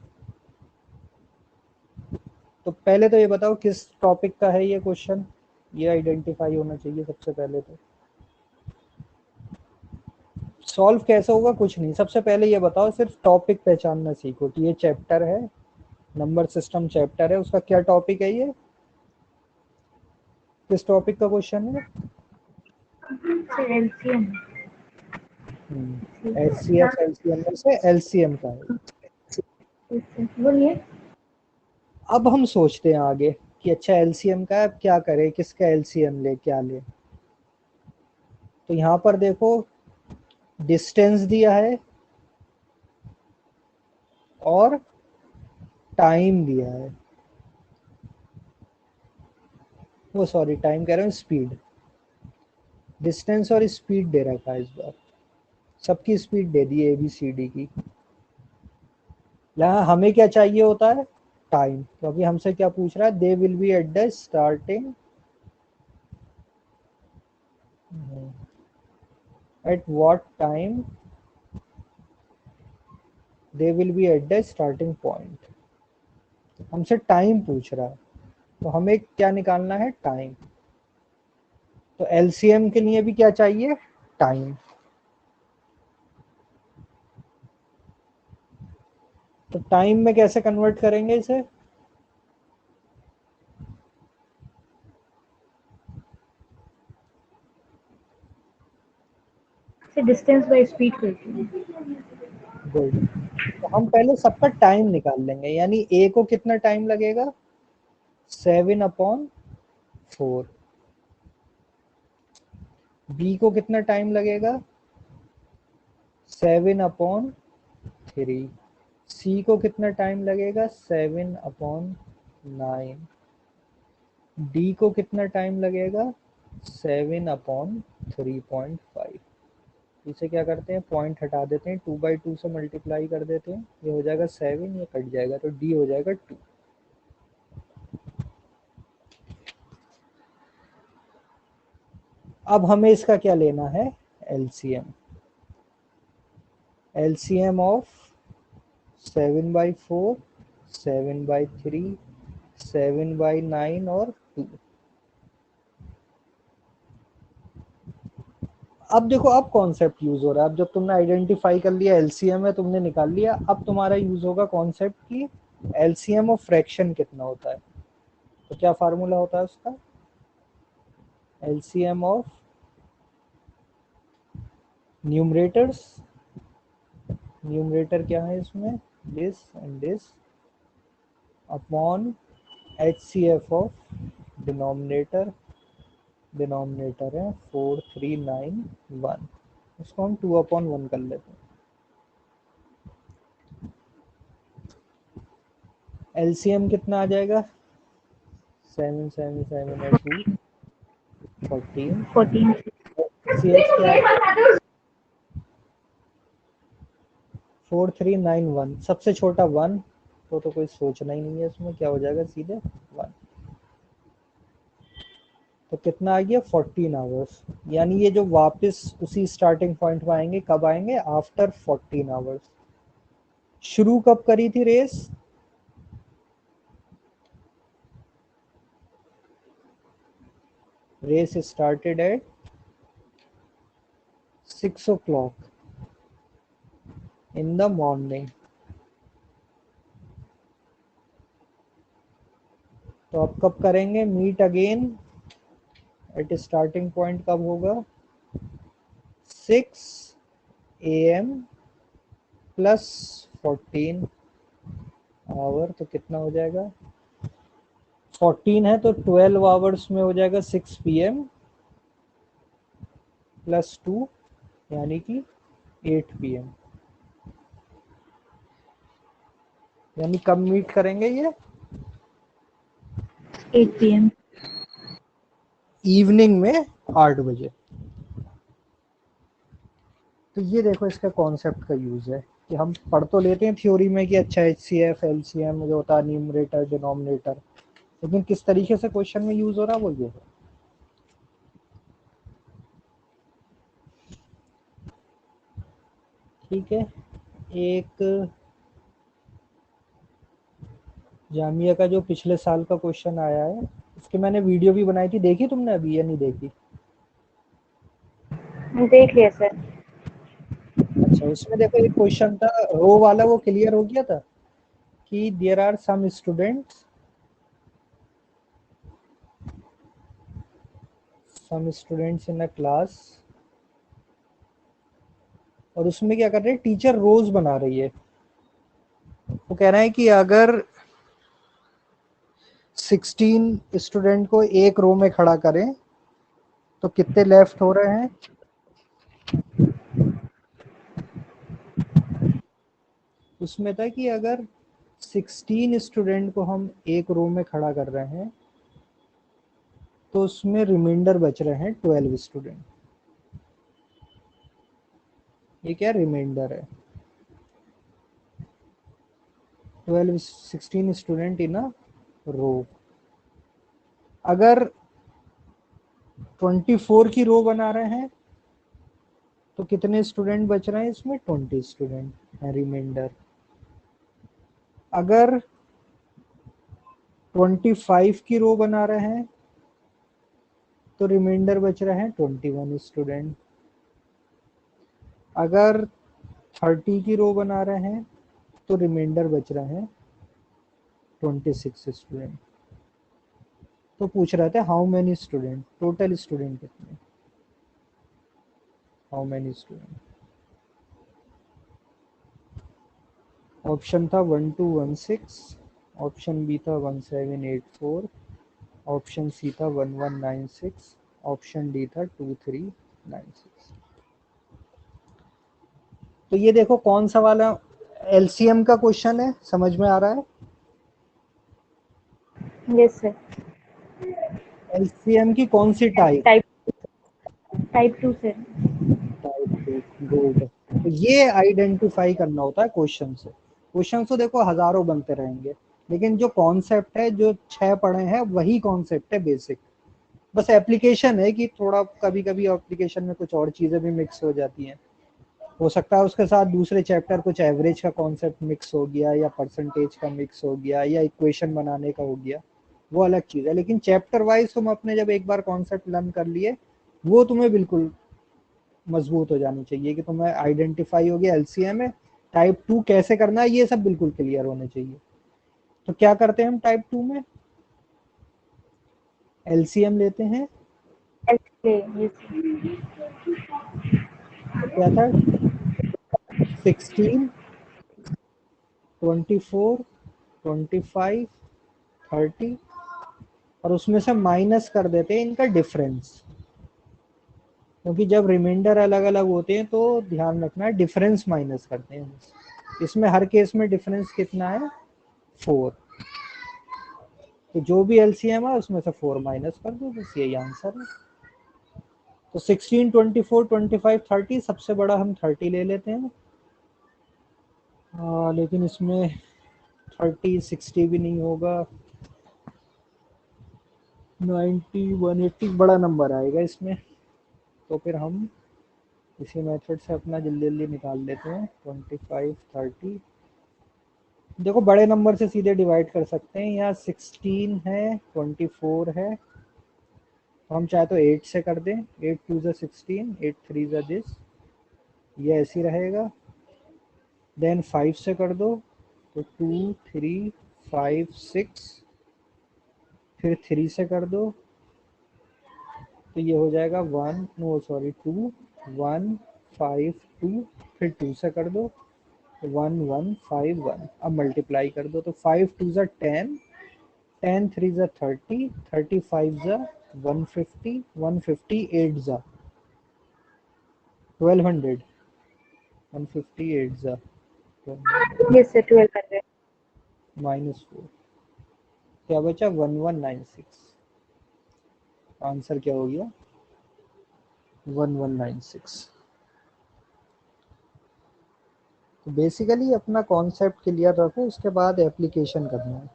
तो पहले तो ये बताओ किस टॉपिक का है ये क्वेश्चन, ये आइडेंटिफाई होना चाहिए सबसे पहले। तो सॉल्व कैसे होगा कुछ नहीं, सबसे पहले ये बताओ, सिर्फ टॉपिक पहचानना सीखो कि ये चैप्टर है, नंबर सिस्टम चैप्टर है, उसका क्या टॉपिक है, ये किस टॉपिक का क्वेश्चन है? Sir LCM. एचसीएफ एलसीएम में से एलसीएम का है। बोलिए। अब हम सोचते हैं आगे कि अच्छा एलसीएम का है, अब क्या करें, किसका एलसीएम ले, क्या ले। तो यहाँ पर देखो डिस्टेंस दिया है और टाइम दिया है, वो सॉरी टाइम कह रहा हूँ, स्पीड। डिस्टेंस और स्पीड दे रखा है इस बार, सबकी स्पीड दे दी ABCD की। यहाँ हमें क्या चाहिए होता है, टाइम, क्योंकि हमसे क्या पूछ रहा है, they will be at the starting at what time they will be at the starting point. हमसे टाइम पूछ रहा है, तो हमें क्या निकालना है, टाइम। तो LCM के लिए भी क्या चाहिए, टाइम। तो टाइम में कैसे कन्वर्ट करेंगे इसे, डिस्टेंस बाय स्पीड करती हूँ। गुड। तो हम पहले सबका टाइम निकाल लेंगे, यानी A को कितना टाइम लगेगा, 7/4। B को कितना टाइम लगेगा, 7/3। C को कितना टाइम लगेगा, 7/9। D को कितना टाइम लगेगा, 7/3.5। इसे क्या करते हैं, पॉइंट हटा देते हैं, 2/2 से मल्टीप्लाई कर देते हैं, ये हो जाएगा 7, ये कट जाएगा, तो D हो जाएगा 2। अब हमें इसका क्या लेना है, LCM। LCM ऑफ 7/4, 7/3, 7/9 और 2। अब देखो, अब कॉन्सेप्ट यूज हो रहा है। अब जब तुमने आइडेंटिफाई कर लिया LCM है, तुमने निकाल लिया, अब तुम्हारा यूज होगा कॉन्सेप्ट की LCM ऑफ फ्रैक्शन कितना होता है। तो क्या फार्मूला होता है उसका, LCM ऑफ न्यूमरेटर्स, न्यूमरेटर क्या है इसमें, this and this, upon HCF of denominator, denominator है 4391, उसको हम 2/1 कर लेते हैं। LCM कितना आ जाएगा, 7 7 7 और 2 14। 14 CH क्या है, 4391, सबसे छोटा 1, तो कोई सोचना ही नहीं है इसमें, क्या हो जाएगा सीधे 1। तो कितना आ गया, 14 आवर्स। यानी ये जो वापस उसी स्टार्टिंग पॉइंट में आएंगे, कब आएंगे, आफ्टर 14 आवर्स। शुरू कब करी थी race, race started at 6 o'clock in the morning। तो अब कब करेंगे, meet again at starting point कब होगा, 6 AM प्लस 14 आवर। तो कितना हो जाएगा, 14 है तो 12 आवर्स में हो जाएगा 6 PM प्लस 2, यानी कि 8 PM। यानी कब मीट करेंगे ये, 8 PM। इवनिंग में 8 बजे। तो ये देखो इसका कॉन्सेप्ट का यूज है कि हम पढ़ तो लेते हैं थ्योरी में कि अच्छा HCF LCM जो होता है न्यूमरेटर डिनोमिनेटर, लेकिन किस तरीके से क्वेश्चन में यूज हो रहा है वो ये है। ठीक है, एक जामिया का जो पिछले साल का क्वेश्चन आया है, इसके मैंने वीडियो भी बनाई थी, देखी तुमने अभी या नहीं देखी, देख लिया सर। अच्छा उसमें देखो एक क्वेश्चन था रो वाला, वो क्लियर हो गया था कि there are some students in a class, और उसमें क्या कर रहे हैं, टीचर रोज बना रही है। वो कह रहा है कि अगर 16 स्टूडेंट को एक रो में खड़ा करें तो कितने लेफ्ट हो रहे हैं, उसमें था कि अगर 16 स्टूडेंट को हम एक रो में खड़ा कर रहे हैं तो उसमें रिमाइंडर बच रहे हैं 12 स्टूडेंट। ये क्या रिमाइंडर है? 16 स्टूडेंट इन अ रो। अगर 24 की रो बना रहे हैं तो कितने स्टूडेंट बच रहे हैं इसमें? 20 स्टूडेंट है रिमाइंडर। अगर 25 की रो बना रहे हैं तो रिमाइंडर बच रहे हैं 21 स्टूडेंट। अगर 30 की रो बना रहे हैं तो रिमाइंडर बच रहे हैं 26 स्टूडेंट। तो पूछ रहे थे how many student, total student कितने, हाउ मेनी स्टूडेंट। ऑप्शन था 1216, ऑप्शन बी था 1784, ऑप्शन सी था 1196, ऑप्शन डी था 2396। तो ये देखो कौन सा वाला एलसीएम का क्वेश्चन है, समझ में आ रहा है? Yes sir. एलसीएम की कौन सी type? Type 2 sir. Type two. Good. तो ये आइडेंटिफाई करना होता है क्वेश्चन से। क्वेश्चन तो देखो हजारों बनते रहेंगे, लेकिन जो कॉन्सेप्ट है, जो 6 पढ़े हैं वही कॉन्सेप्ट है बेसिक। बस एप्लीकेशन है कि थोड़ा कभी कभी एप्लीकेशन में कुछ और चीजें भी मिक्स हो जाती हैं। हो सकता है उसके साथ दूसरे चैप्टर कुछ एवरेज का कॉन्सेप्ट मिक्स हो गया, या परसेंटेज का मिक्स हो गया, या इक्वेशन बनाने का हो गया, वो अलग चीज है। लेकिन चैप्टर वाइज तुम अपने जब एक बार कॉन्सेप्ट लर्न कर लिए, वो तुम्हें बिल्कुल मजबूत हो जानी चाहिए कि तुम्हें आइडेंटिफाई हो गया एलसीएम है, टाइप 2 कैसे करना है, ये सब बिल्कुल क्लियर होने चाहिए। तो क्या करते हैं हम टाइप 2 में? एलसीएम लेते हैं। तो क्या था? 16, 24, 25, 30, और उसमें से माइनस कर देते हैं इनका डिफरेंस। क्योंकि जब रिमाइंडर अलग अलग होते हैं तो ध्यान रखना है डिफरेंस माइनस करते हैं। इसमें हर केस में डिफरेंस कितना है? 4। तो जो भी एलसीएम है उसमें से 4 माइनस कर दो, बस यही आंसर है। तो 16, 24, 25, 30, सबसे बड़ा हम 30 ले लेते हैं। लेकिन इसमें 30, 60 भी नहीं होगा, 90, 180 बड़ा नंबर आएगा इसमें। तो फिर हम इसी मेथड से अपना जल्दी जल्दी निकाल लेते हैं। 25, 30, देखो बड़े नंबर से सीधे डिवाइड कर सकते हैं। यहाँ 16 है, 24 है, तो हम चाहे तो 8 से कर दें। 8 2 ज़ा 16, 8 3 ज़ा दिस, ये ऐसे ही रहेगा। देन 5 से कर दो तो 2 3 5 6, फिर 3 से कर दो तो ये हो जाएगा 1, नो सॉरी 2, 1 5 2, फिर 2 से कर दो 1 1 5 1। अब मल्टीप्लाई कर दो तो 5 2 ज़ा 10, 10 3 ज़ा 30, 30 5 ज़ा 150, 150 8 ज़ा 1200, 150 8 ज़ा 1200, यस सर 1200। -4, क्या बचा? 1196। आंसर क्या हो गया? 1196। तो बेसिकली अपना कॉन्सेप्ट क्लियर रखो, उसके बाद एप्लीकेशन करना है।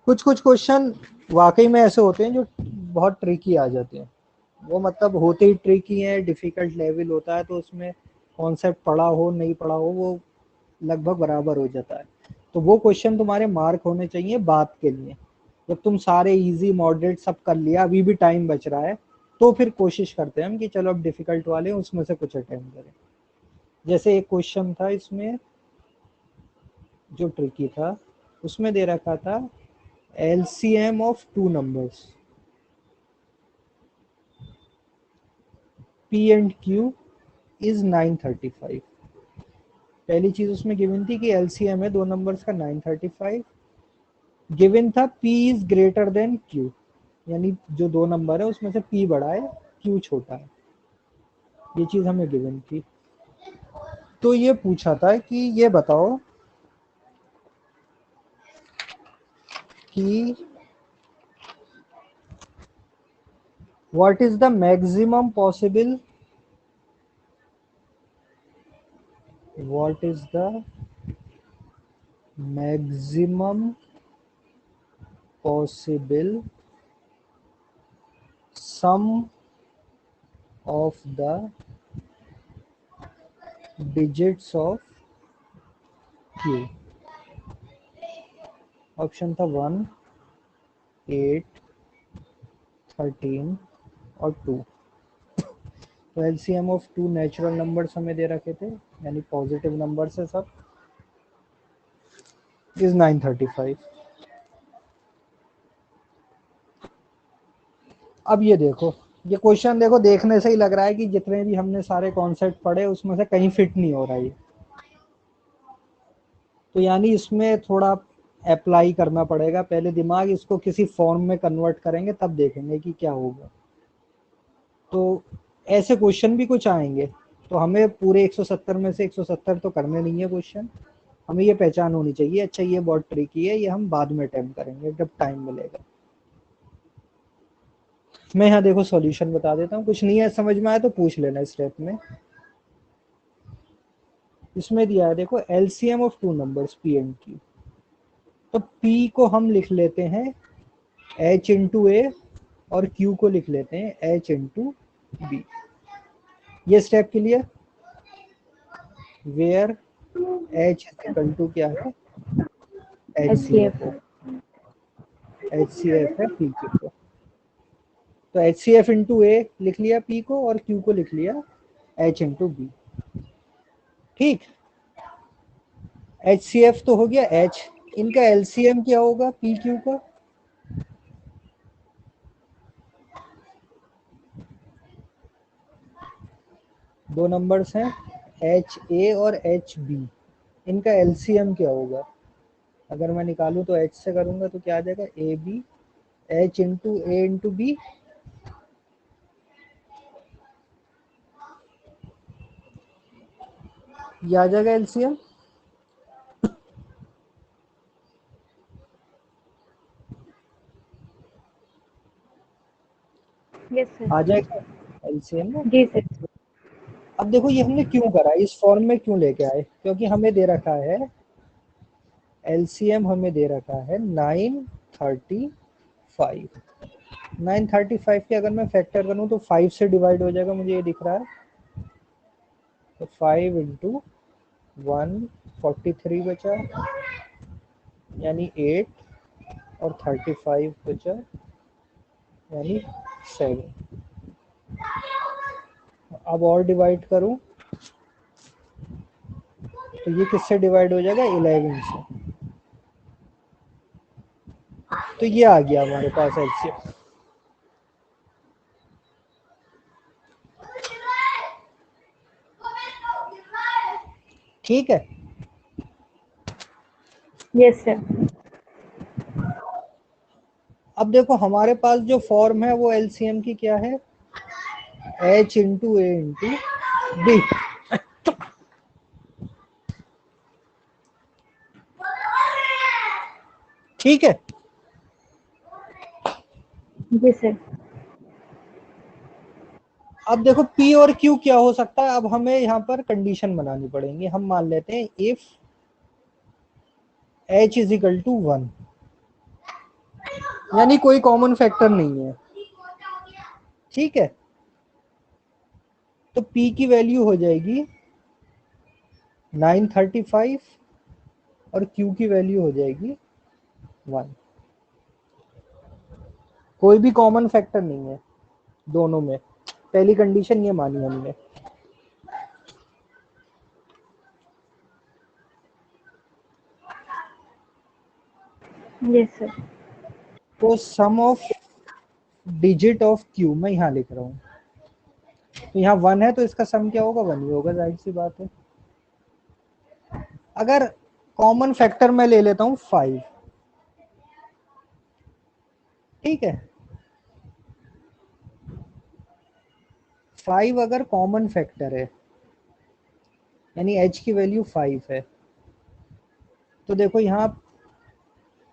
कुछ कुछ क्वेश्चन वाकई में ऐसे होते हैं जो बहुत ट्रिकी आ जाते हैं, वो मतलब होते ही ट्रिकी हैं, डिफिकल्ट लेवल होता है, तो उसमें कॉन्सेप्ट पढ़ा हो नहीं पढ़ा हो वो लगभग बराबर हो जाता है। तो वो क्वेश्चन तुम्हारे मार्क होने चाहिए बात के लिए। जब तुम सारे इजी मॉडरेट सब कर लिया, अभी भी टाइम बच रहा है, तो फिर कोशिश करते हैं हम कि चलो अब डिफिकल्ट वाले उसमें से कुछ अटेम्प्ट करें। जैसे एक क्वेश्चन था इसमें जो ट्रिकी था, उसमें दे रखा था LCM of 2 numbers P and Q is 935। पहली चीज उसमें गिवन थी कि LCM है दो नंबर्स का 935। गिवन था P is greater than Q, यानी जो दो नंबर है उसमें से P बड़ा है, Q छोटा है। ये चीज हमें गिवन थी। तो ये पूछा था कि ये बताओ कि what is the maximum possible, what is the maximum possible sum of the digits of Q. Option था 1, 8, 13 और 2। तो LCM of two natural numbers हमें दे रखे थे, यानी पॉजिटिव नंबर से सब, इज 935। अब ये देखो, ये क्वेश्चन देखो, देखने से ही लग रहा है कि जितने भी हमने सारे कॉन्सेप्ट पढ़े उसमें से कहीं फिट नहीं हो रहा है। तो यानी इसमें थोड़ा अप्लाई करना पड़ेगा, पहले दिमाग इसको किसी फॉर्म में कन्वर्ट करेंगे तब देखेंगे कि क्या होगा। तो ऐसे क्वेश्चन भी कुछ आएंगे, तो हमें पूरे 170 में से 170 तो करने नहीं है क्वेश्चन, हमें ये पहचान होनी चाहिए अच्छा ये बहुत ट्रिकी है, ये हम बाद में अटेम्प्ट करेंगे जब टाइम मिलेगा। मैं यहाँ देखो सॉल्यूशन बता देता हूँ, कुछ नहीं है समझ में आया तो पूछ लेना स्टेप में। इसमें दिया है देखो LCM of two numbers P and Q. तो पी को हम लिख लेते हैं h इंटू ए और q को लिख लेते हैं h इंटू बी। ये step clear, where h equal to क्या है, HCF HCF है पी क्यू को। तो HCF इंटू ए लिख लिया पी को और q को लिख लिया h इंटू बी। ठीक, HCF तो हो गया h, इनका LCM क्या होगा पी क्यू का, दो नंबर्स हैं एच ए और एच बी, इनका एलसीएम क्या होगा। अगर मैं निकालूं तो एच से करूंगा तो क्या आ जाएगा, A B, H into A into B. ये आ जाएगा एलसीएम। Yes sir. आ जाएगा एलसीएम में। जी सर। अब देखो ये हमने क्यों करा, इस फॉर्म में क्यों लेके आए, क्योंकि हमें दे रखा है एलसीएम, हमें दे रखा है 935। 935 के अगर मैं फैक्टर करूं तो 5 से डिवाइड हो जाएगा, मुझे ये दिख रहा है। तो 5 इंटू 143 बचा, यानी 8 और 35 बचा, यानी 7। अब और डिवाइड करूं तो ये किससे डिवाइड हो जाएगा, 11 से। तो ये आ गया हमारे पास एलसीएम। ठीक है, यस सर। अब देखो हमारे पास जो फॉर्म है वो एलसीएम की क्या है, h into A into B. ठीक है, जी सर। अब देखो P और Q क्या हो सकता है, अब हमें यहाँ पर कंडीशन बनानी पड़ेगी। हम मान लेते हैं if h is equal to 1, यानी कोई कॉमन फैक्टर नहीं है। ठीक है, तो P की वैल्यू हो जाएगी 935 और Q की वैल्यू हो जाएगी 1। कोई भी कॉमन फैक्टर नहीं है दोनों में, पहली कंडीशन ये मानी हमने। Yes sir. तो सम ऑफ डिजिट ऑफ Q मैं यहाँ लिख रहा हूँ, तो यहाँ 1 है तो इसका सम क्या होगा, 1 ही होगा, जाहिर सी बात है। अगर कॉमन फैक्टर मैं ले लेता हूँ 5, ठीक है, 5 अगर कॉमन फैक्टर है यानी h की वैल्यू 5 है, तो देखो यहाँ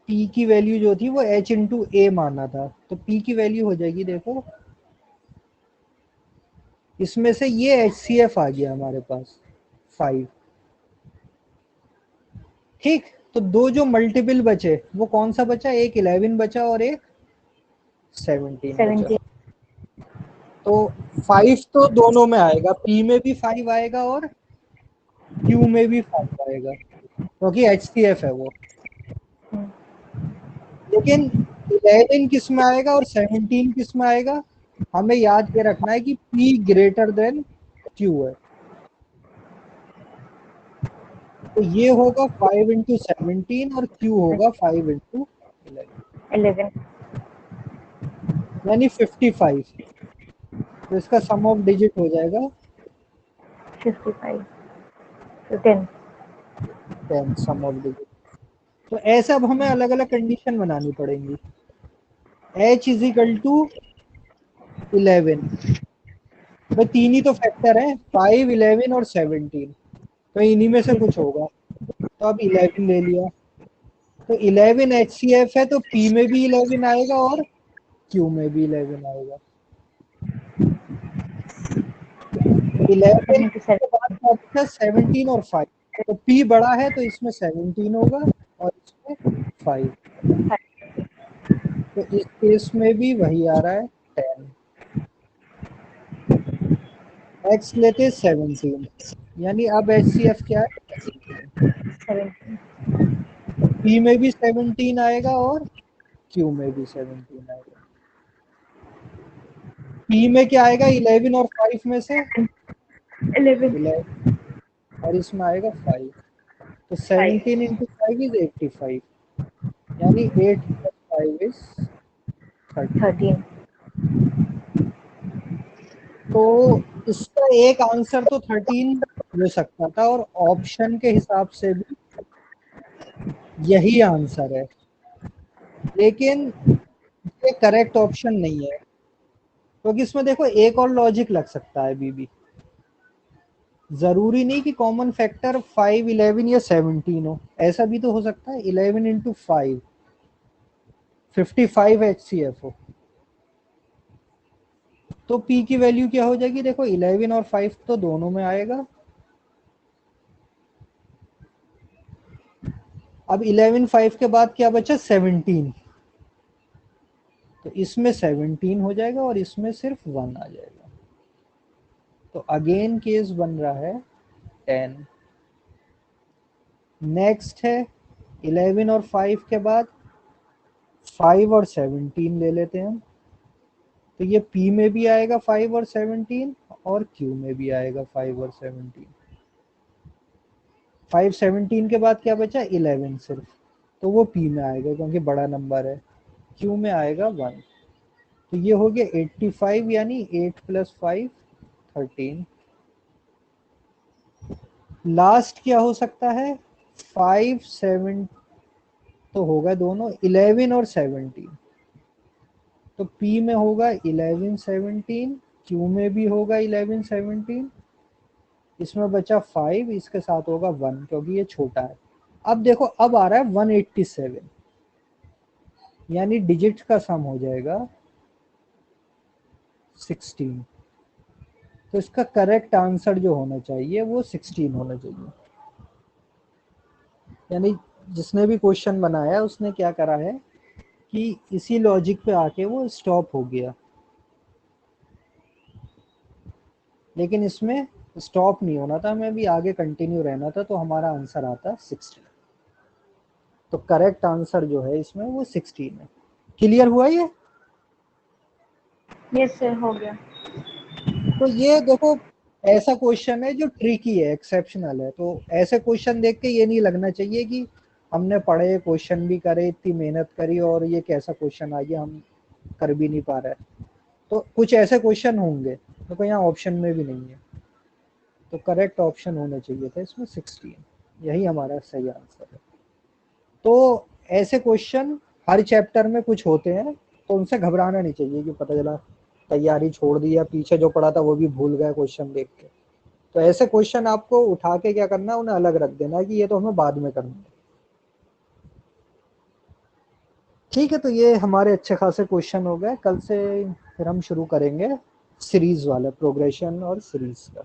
p की वैल्यू जो थी वो h इंटू ए माना था, तो p की वैल्यू हो जाएगी, देखो इसमें से ये HCF आ गया हमारे पास 5। ठीक, तो दो जो मल्टीपल बचे वो कौन सा बचा, एक 11 बचा और एक 17 बचा। 17। तो 5 तो दोनों में आएगा, P में भी 5 आएगा और Q में भी 5 आएगा क्योंकि HCF है वो। लेकिन 11 किस में आएगा और 17 किस में आएगा, हमें याद ये रखना है कि P ग्रेटर देन Q है। तो ये होगा 5 इंटू 17 और Q होगा 5 इंटू 11 यानी 55। तो इसका सम ऑफ डिजिट हो जाएगा 55 तो 10। 10 सम ऑफ डिजिट। तो ऐसे अब हमें अलग अलग कंडीशन बनानी पड़ेंगी। h इज इक्वल टू 11, तो तीन ही तो फैक्टर है, 5, 11 और 17, तो इन्हीं में से कुछ होगा। तो अब 11 ले लिया, तो 11 HCF है, तो P में भी 11 आएगा और Q में भी 11 आएगा। 11 into के बाद क्या बचा, 17 और 5, तो P बड़ा है तो इसमें 17 होगा और इसमें 5, 7। तो इस केस में भी वही आ रहा है 10। x लेते 17, यानी अब HCF क्या है 17। P में भी 17 आएगा और Q में भी 17 आएगा। P में क्या आएगा, 11 और 5 में से 11 और इसमें आएगा 5, तो 17 इंटू 5 इज 85, यानी 8 प्लस 5 इज 13। 13। तो इसका एक आंसर तो 13 हो सकता था और ऑप्शन के हिसाब से भी यही आंसर है, लेकिन ये करेक्ट ऑप्शन नहीं है क्योंकि इसमें देखो एक और लॉजिक लग सकता है अभी भी। जरूरी नहीं कि कॉमन फैक्टर 5, 11 या 17 हो, ऐसा भी तो हो सकता है 11 इंटू 5 55 HCF हो। तो P की वैल्यू क्या हो जाएगी, देखो 11 और 5 तो दोनों में आएगा। अब 11 5 के बाद क्या बचा 17, तो इसमें 17 हो जाएगा और इसमें सिर्फ 1 आ जाएगा। तो अगेन केस बन रहा है 10। नेक्स्ट है 11 और 5 के बाद 5 और 17 ले लेते हैं हम, तो ये P में भी आएगा 5 और 17 और Q में भी आएगा 5 और 17। 5 17 के बाद क्या बचा 11 सिर्फ, तो वो P में आएगा क्योंकि बड़ा नंबर है। Q में आएगा 1, तो ये हो गया 85, यानी 8 प्लस 5 13। लास्ट क्या हो सकता है 5 7, तो होगा दोनों 11 और 17, तो P में होगा 11 17, Q में भी होगा 11 17, इसमें बचा 5, इसके साथ होगा 1 क्योंकि ये छोटा है। अब देखो अब आ रहा है 187, यानी डिजिट का सम हो जाएगा 16। तो इसका करेक्ट आंसर जो होना चाहिए वो 16 होना चाहिए। यानी जिसने भी क्वेश्चन बनाया उसने क्या करा है कि इसी लॉजिक पे आके वो स्टॉप हो गया, लेकिन इसमें स्टॉप नहीं होना था, हमें भी आगे कंटिन्यू रहना था, तो हमारा आंसर आता 16। तो करेक्ट आंसर जो है इसमें वो 16 है। क्लियर हुआ ये? यस सर, हो गया। तो ये देखो ऐसा क्वेश्चन है जो ट्रिकी है, एक्सेप्शनल है, तो ऐसे क्वेश्चन देख के ये नहीं लगना चाहिए कि हमने पढ़े, क्वेश्चन भी करे, इतनी मेहनत करी और ये कैसा क्वेश्चन आ गया, हम कर भी नहीं पा रहे। तो कुछ ऐसे क्वेश्चन होंगे, तो यहाँ ऑप्शन में भी नहीं है, तो करेक्ट ऑप्शन होना चाहिए था इसमें 16, यही हमारा सही आंसर है। तो ऐसे क्वेश्चन हर चैप्टर में कुछ होते हैं, तो उनसे घबराना नहीं चाहिए कि पता चला तैयारी छोड़ दी या पीछे जो पड़ा था वो भी भूल गए क्वेश्चन देख के। तो ऐसे क्वेश्चन आपको उठा के क्या करना है, उन्हें अलग रख देना है कि ये तो हमें बाद में करना है। ठीक है, तो ये हमारे अच्छे खासे क्वेश्चन हो गए। कल से फिर हम शुरू करेंगे सीरीज वाले, प्रोग्रेशन और सीरीज का।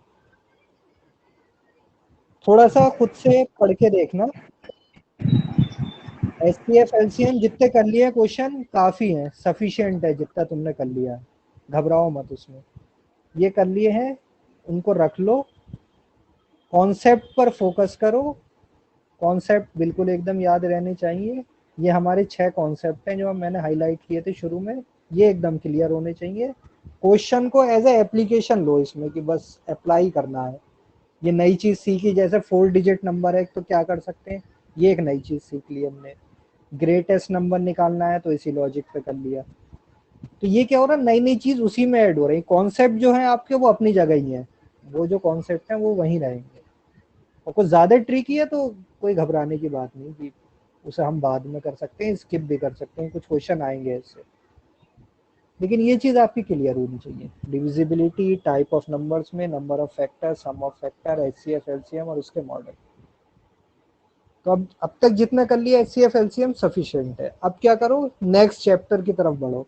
थोड़ा सा खुद से पढ़ के देखना। एचसीएफ एलसीएम जितने कर लिए क्वेश्चन काफी हैं, सफिशिएंट है जितना तुमने कर लिया है, घबराओ मत उसमें। ये कर लिए हैं, उनको रख लो, कॉन्सेप्ट पर फोकस करो। कॉन्सेप्ट बिल्कुल एकदम याद रहने चाहिए। ये हमारे 6 कॉन्सेप्ट हैं जो मैंने हाईलाइट किए थे शुरू में, ये एकदम क्लियर होने चाहिए। क्वेश्चन को एज ए एप्लीकेशन लो इसमें कि बस अप्लाई करना है। ये नई चीज सीखी, जैसे 4 डिजिट नंबर है तो क्या कर सकते हैं, ये एक नई चीज सीख ली हमने। ग्रेटेस्ट नंबर निकालना है तो इसी लॉजिक पे कर लिया। तो ये क्या हो रहा है, नई नई चीज उसी में ऐड हो रही है। कॉन्सेप्ट जो है आपके वो अपनी जगह ही है, वो जो कॉन्सेप्ट है वो वहीं रहेंगे। और कुछ ज्यादा ट्रिकी है तो कोई घबराने की बात नहीं कि उसे हम बाद में कर सकते हैं, स्किप भी कर सकते हैं, कुछ क्वेश्चन आएंगे इससे। लेकिन ये चीज आपकी क्लियर होनी चाहिए, डिविजिबिलिटी, टाइप ऑफ नंबर्स में, number of factor, sum of factor, HCF LCM और उसके मॉडल। तो अब तक जितना कर लिया एचसीएफ एलसीएम सफिशिएंट है। अब क्या करो, नेक्स्ट चैप्टर की तरफ बढ़ो।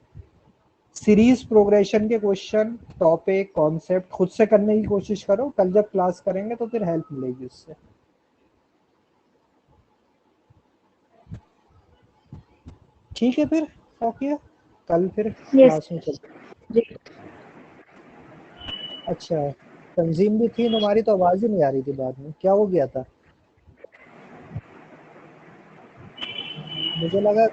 सीरीज प्रोग्रेशन के क्वेश्चन, टॉपिक, कॉन्सेप्ट खुद से करने की कोशिश करो। कल जब क्लास करेंगे तो फिर हेल्प मिलेगी उससे। ठीक है, फिर ओके, कल फिर यस क्लास में चलते। अच्छा, तंजीम भी थी तुम्हारी तो आवाज ही नहीं आ रही थी बाद में, क्या हो गया था? मुझे लगा